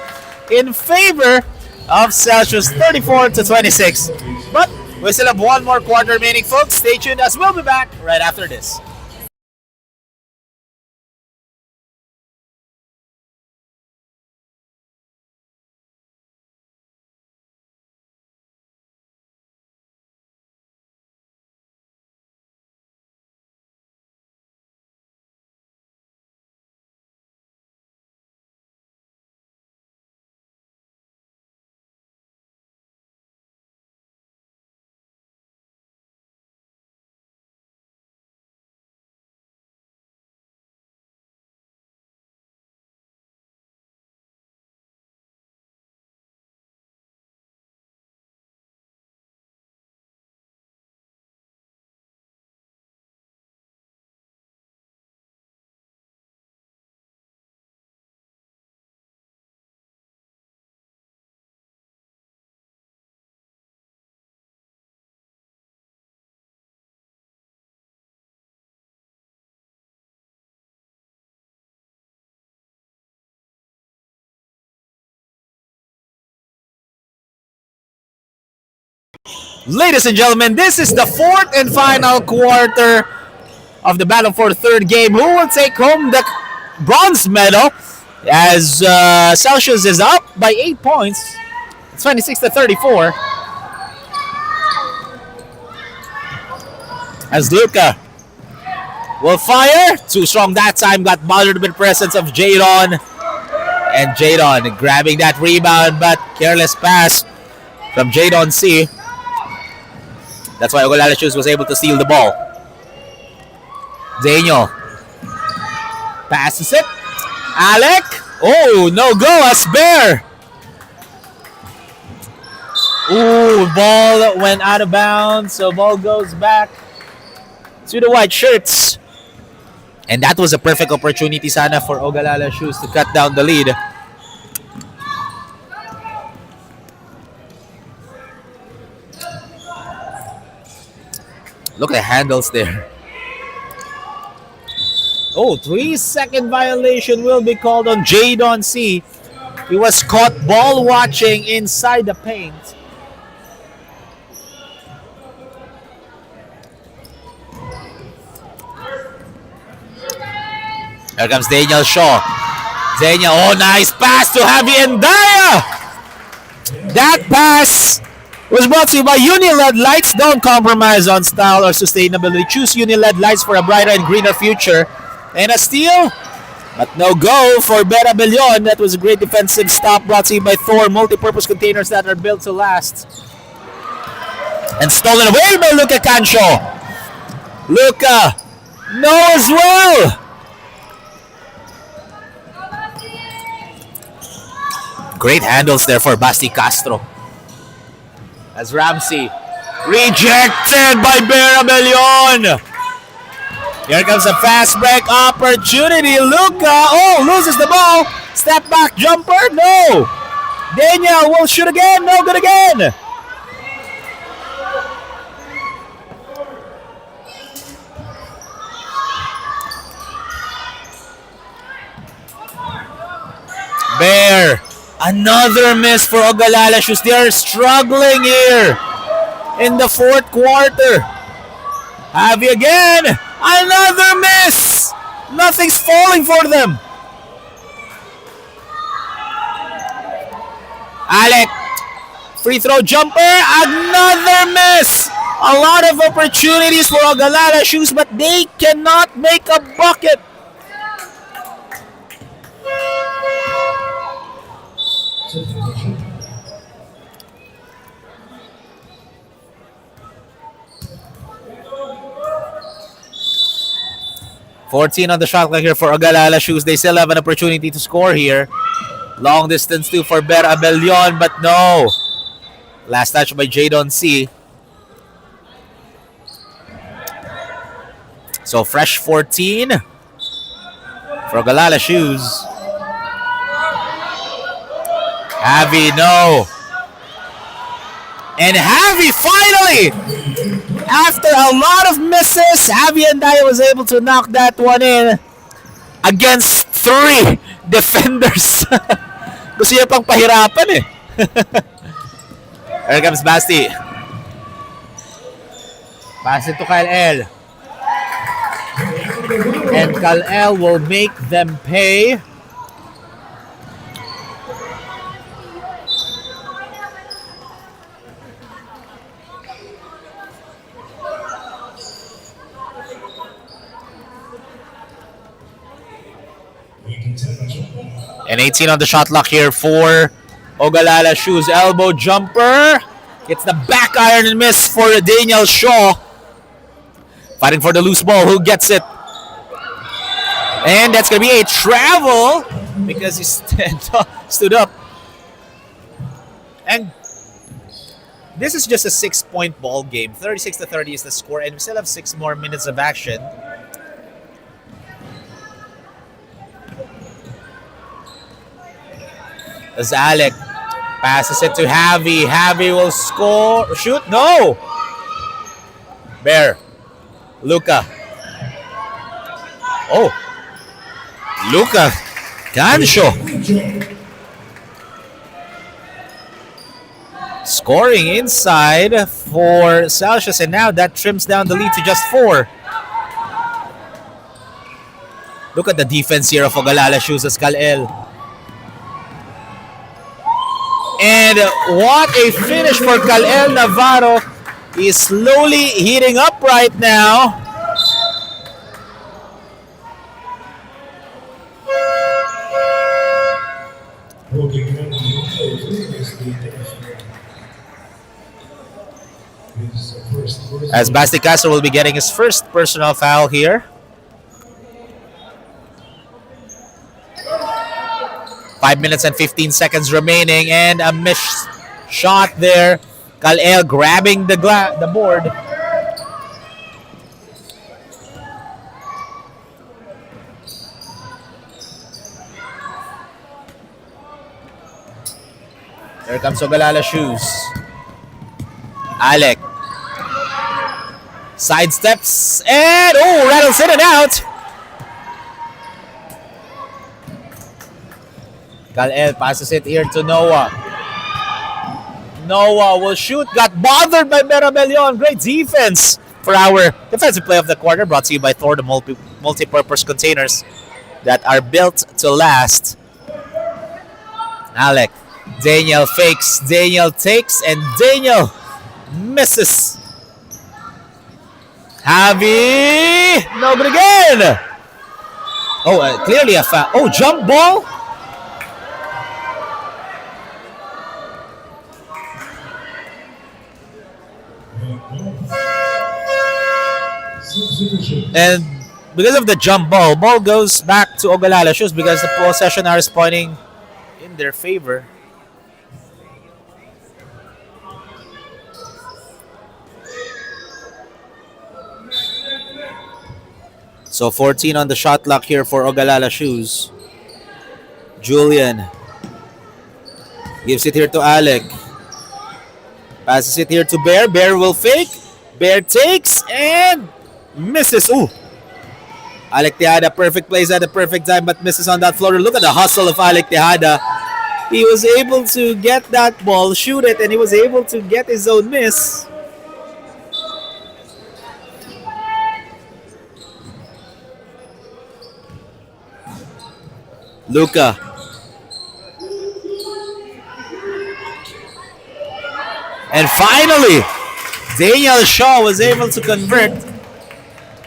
S1: in favor of Celsius, 34-26. But we still have one more quarter remaining, folks. Stay tuned as we'll be back right after this. Ladies and gentlemen, this is the fourth and final quarter of the battle for the third game. Who will take home the bronze medal? As Celsius is up by 8 points. It's 26-34. As Luca will fire. Too strong that time. Got bothered with the presence of Jadon. And Jadon grabbing that rebound, but careless pass from Jadon C. That's why Ogalala Shoes was able to steal the ball. Daniel passes it. Alec. Oh, no go as Bear. Ooh, ball went out of bounds, so ball goes back to the white shirts. And that was a perfect opportunity sana for Ogalala Shoes to cut down the lead. Look at the handles there. Oh, 3-second violation will be called on Jadon C. He was caught ball watching inside the paint. Here comes Daniel Shaw. Daniel, oh, nice pass to Javi Endaya. That pass was brought to you by Uniled Lights. Don't compromise on style or sustainability. Choose Uniled Lights for a brighter and greener future. And a steal, but no go for Bera Bellon. That was a great defensive stop brought to you by Thor. Multi-purpose containers that are built to last. And stolen away by Luca Cancho. Luca, no as well. Great handles there for Basti Castro. As Ramsey rejected by Bera Bellon. Here comes a fast break opportunity. Luca, loses the ball. Step back jumper, no. Daniel will shoot again, no good again. Bear, another miss for Ogalala Shoes. They are struggling here in the fourth quarter. Javi again. Another miss! Nothing's falling for them. Alec, free throw jumper, another miss! A lot of opportunities for Ogalala Shoes, but they cannot make a bucket. $14 on the shot clock here for Ogalala Shoes. They still have an opportunity to score here. Long distance too for Bera Bellon, but no. Last touch by Jadon C. So fresh 14 for Ogalala Shoes. Javi, no. And Javi finally, after a lot of misses, Javi Endaya was able to knock that one in against 3 defenders. Gusto niya pang pahirapan eh. Here comes Basti. Pass it to Kyle L. And Kyle L will make them pay. And 18 on the shot clock here for Ogalala Shoes. Elbow jumper. It's the back iron and miss for Daniel Shaw. Fighting for the loose ball. Who gets it? And that's going to be a travel because he stood up. And this is just a 6-point ball game. 36-30 is the score. And we still have 6 more minutes of action. As Alec passes it to Javi. Javi will score. Shoot. No. Bear. Luca. Oh. Luca. Cancho. Scoring inside for Celsius. And now that trims down the lead to just 4. Look at the defense here of Ogalala Shoes as Kal-El. And what a finish for Kal-El Navarro. He's slowly heating up right now. As Basti Castro will be getting his first personal foul here. 5 minutes and 15 seconds remaining, and a missed shot there Kal-El grabbing the board. Here comes Ogalala Shoes. Alec sidesteps and rattles in and out. Kal-El passes it here to Noah. Noah will shoot. Got bothered by Merabelion. Great defense for our defensive play of the quarter. Brought to you by Thor, the multi-purpose containers that are built to last. Alec. Daniel fakes. Daniel takes. And Daniel misses. Javi. No good again. Clearly a foul. Jump ball. And because of the jump ball goes back to Ogalala Shoes because the possession arrow is pointing in their favor. So 14 on the shot clock here for Ogalala Shoes. Julian gives it here to Alec. Passes it here to Bear. Bear will fake. Bear takes and misses. Alec Tejada, perfect plays at the perfect time but misses on that floater. Look at the hustle of Alec Tejada. He was able to get that ball, shoot it, and he was able to get his own miss. Luca. And finally, Daniel Shaw was able to convert,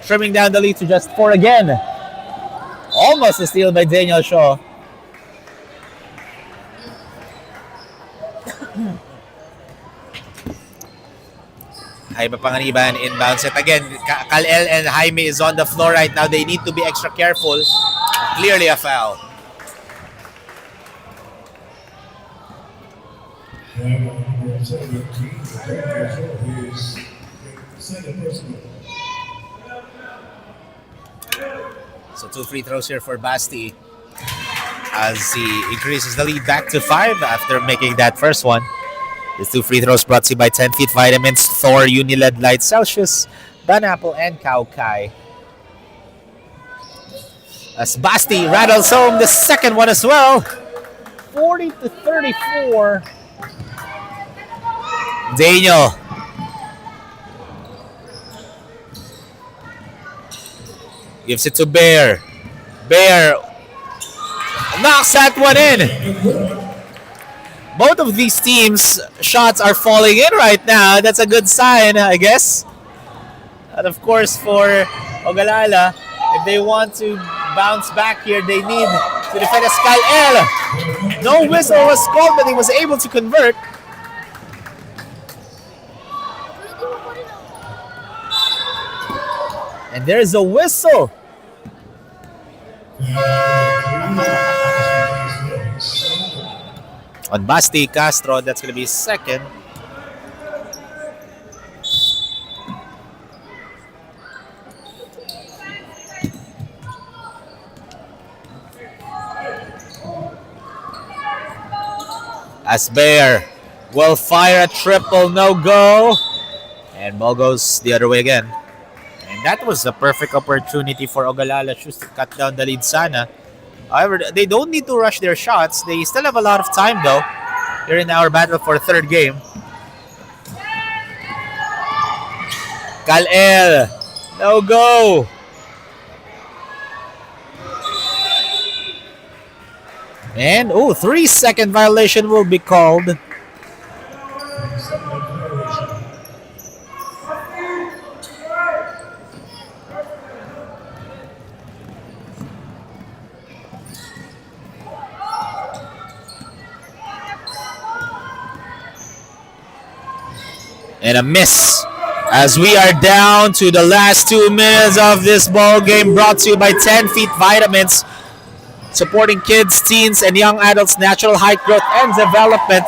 S1: trimming down the lead to just 4 again. Almost a steal by Daniel Shaw. Jaime Panganiban inbounds it again. Kal-El and Jaime is on the floor right now. They need to be extra careful. Clearly a foul. So 2 free throws here for Basti as he increases the lead back to 5 after making that first one. These 2 free throws brought to you by 10 Feet Vitamins, Thor, Uniled Light, Celsius, Banapple, and Kaukai. As Basti rattles home the second one as well. 40-34. Daniel. Gives it to Bear. Bear knocks that one in. Both of these teams' shots are falling in right now. That's a good sign, I guess. And of course, for Ogalala, if they want to bounce back here, they need to defend as Kal-El. No whistle was called, but he was able to convert. And there's a whistle. On Basti Castro, that's going to be second. As Bear will fire a triple, no go. And ball goes the other way again. And that was a perfect opportunity for Ogalala Shoes to cut down the lead sana. However, they don't need to rush their shots. They still have a lot of time though. Here in our battle for third game. Kal-El, no go. And 3-second violation will be called. And a miss as we are down to the last 2 minutes of this ball game, brought to you by 10 Feet Vitamins, supporting kids, teens, and young adults' natural height growth and development.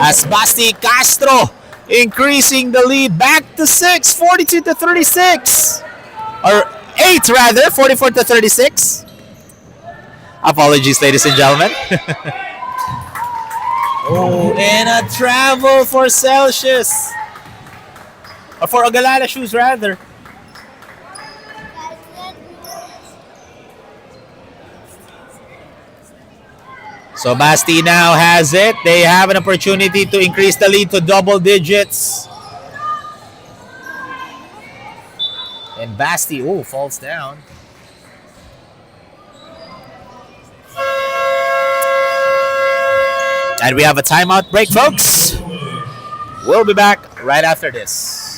S1: as Basti Castro increasing the lead back to 6, 42 to 36. Or 8 rather, 44 to 36. Apologies, ladies and gentlemen. Oh, and a travel for Celsius. Or for Ogalala Shoes rather. So Basti now has it. They have an opportunity to increase the lead to double digits. And Basti, falls down. And we have a timeout break, folks. We'll be back right after this.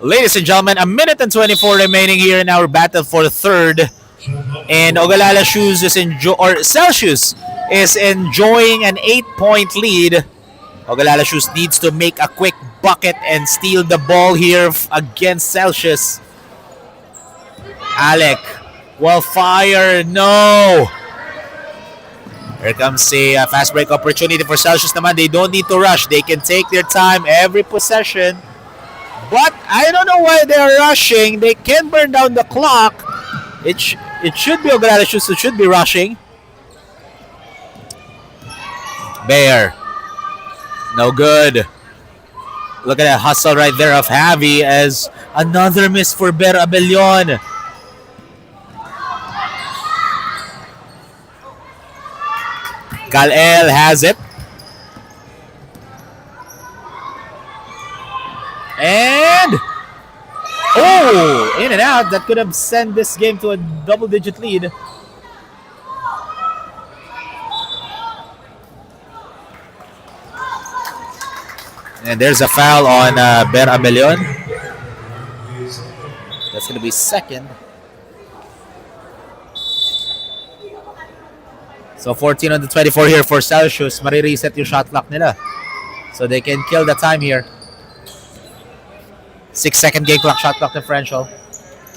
S1: Ladies and gentlemen, a minute and 24 remaining here in our battle for third. And Ogalala Shoes is Celsius is enjoying an 8-point lead. Ogalala Shoes needs to make a quick bucket and steal the ball here against Celsius. Alec will fire. No. Here comes a fast break opportunity for Celsius naman. They don't need to rush. They can take their time every possession. But I don't know why they're rushing. They can burn down the clock. It should be Ogalala Shoes who should be rushing. Bear. No good. Look at that hustle right there of Javi as another miss for Bear Abellon. Kal-El has it. And in and out. That could have sent this game to a double-digit lead. And there's a foul on Ber Abellon. That's going to be second. So 14 on the 24 here for Celsius. Marireset yung shot clock nila. So they can kill the time here. 6-second game clock, shot clock differential.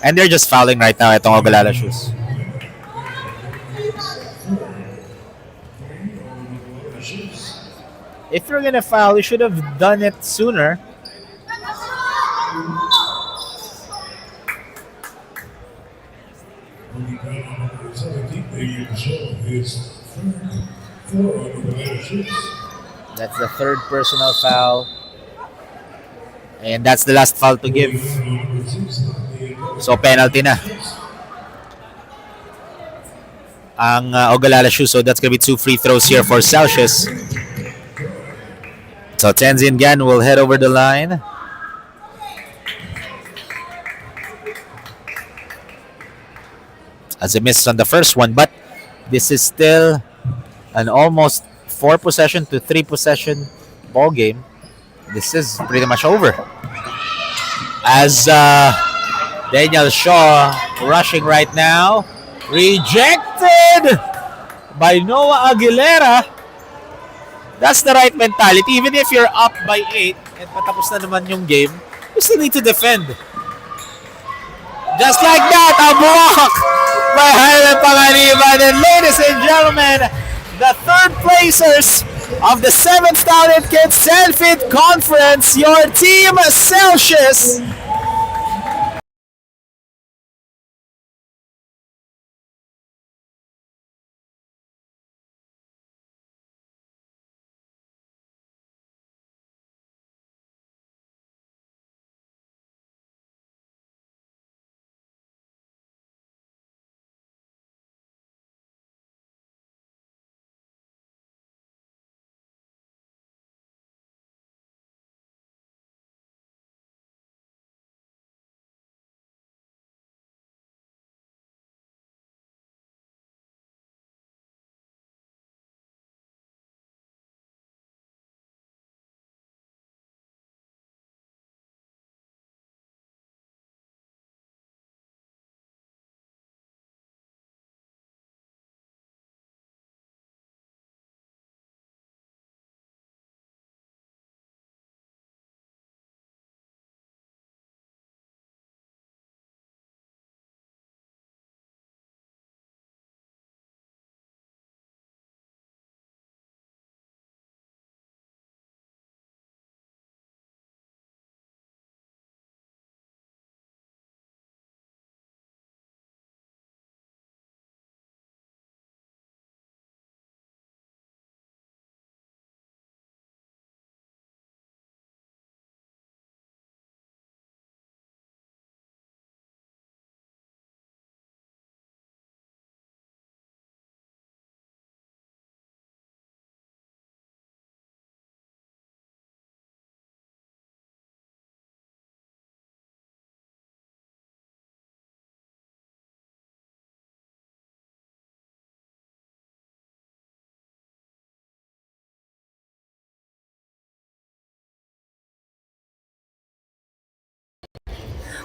S1: And they're just fouling right now itong Ogalala Shoes. If you're gonna foul, you should have done it sooner. That's the third personal foul. And that's the last foul to give. So penalty na ang Ogalala Shoes. So that's gonna be 2 free throws here for Celsius. So Tenzin Gan will head over the line. As a miss on the first one, but this is still an almost 4 possession to 3 possession ball game. This is pretty much over. As Daniel Shaw rushing right now. Rejected by Noah Aguilera. That's the right mentality. Even if you're up by 8 and patapos na naman yung game, we still need to defend. Just like that, a block by Jaime Panganiban. And ladies and gentlemen, the third placers of the 7th Stallion Kids Selfit Conference, your team Celsius.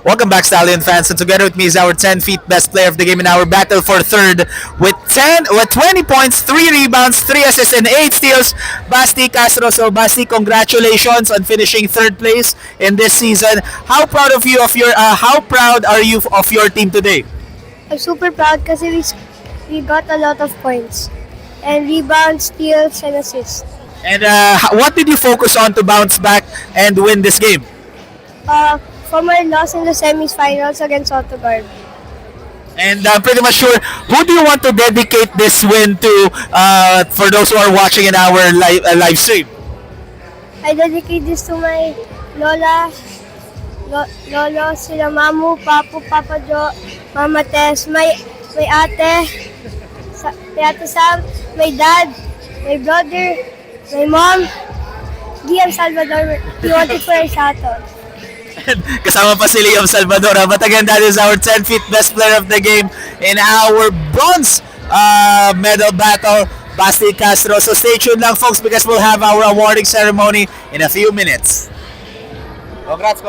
S1: Welcome back, Stallion fans, and together with me is our 10 feet best player of the game in our battle for third with 20 points, 3 rebounds, 3 assists, and 8 steals, Basti Castro. So, Basti, congratulations on finishing third place in this season. How proud of you how proud are you of your team today?
S2: I'm super proud kasi we got a lot of points. And rebounds, steals, and assists.
S1: And what did you focus on to bounce back and win this game?
S2: For my loss in the semifinals against Autoguard.
S1: And I'm pretty much sure, who do you want to dedicate this win to for those who are watching in our live stream?
S2: I dedicate this to my lola, lolo, sila mamu, papu, papa Jo, mama Tess, my ate, my ate Sam, my dad, my brother, my mom, Liam Salvador. You wanted for a shoutout.
S1: Kasama pa si Liam Salvador. But again, that is our 10 feet best player of the game in our bronze medal battle, Basti Castro. So stay tuned lang, folks, because we'll have our awarding ceremony in a few minutes. Congrats.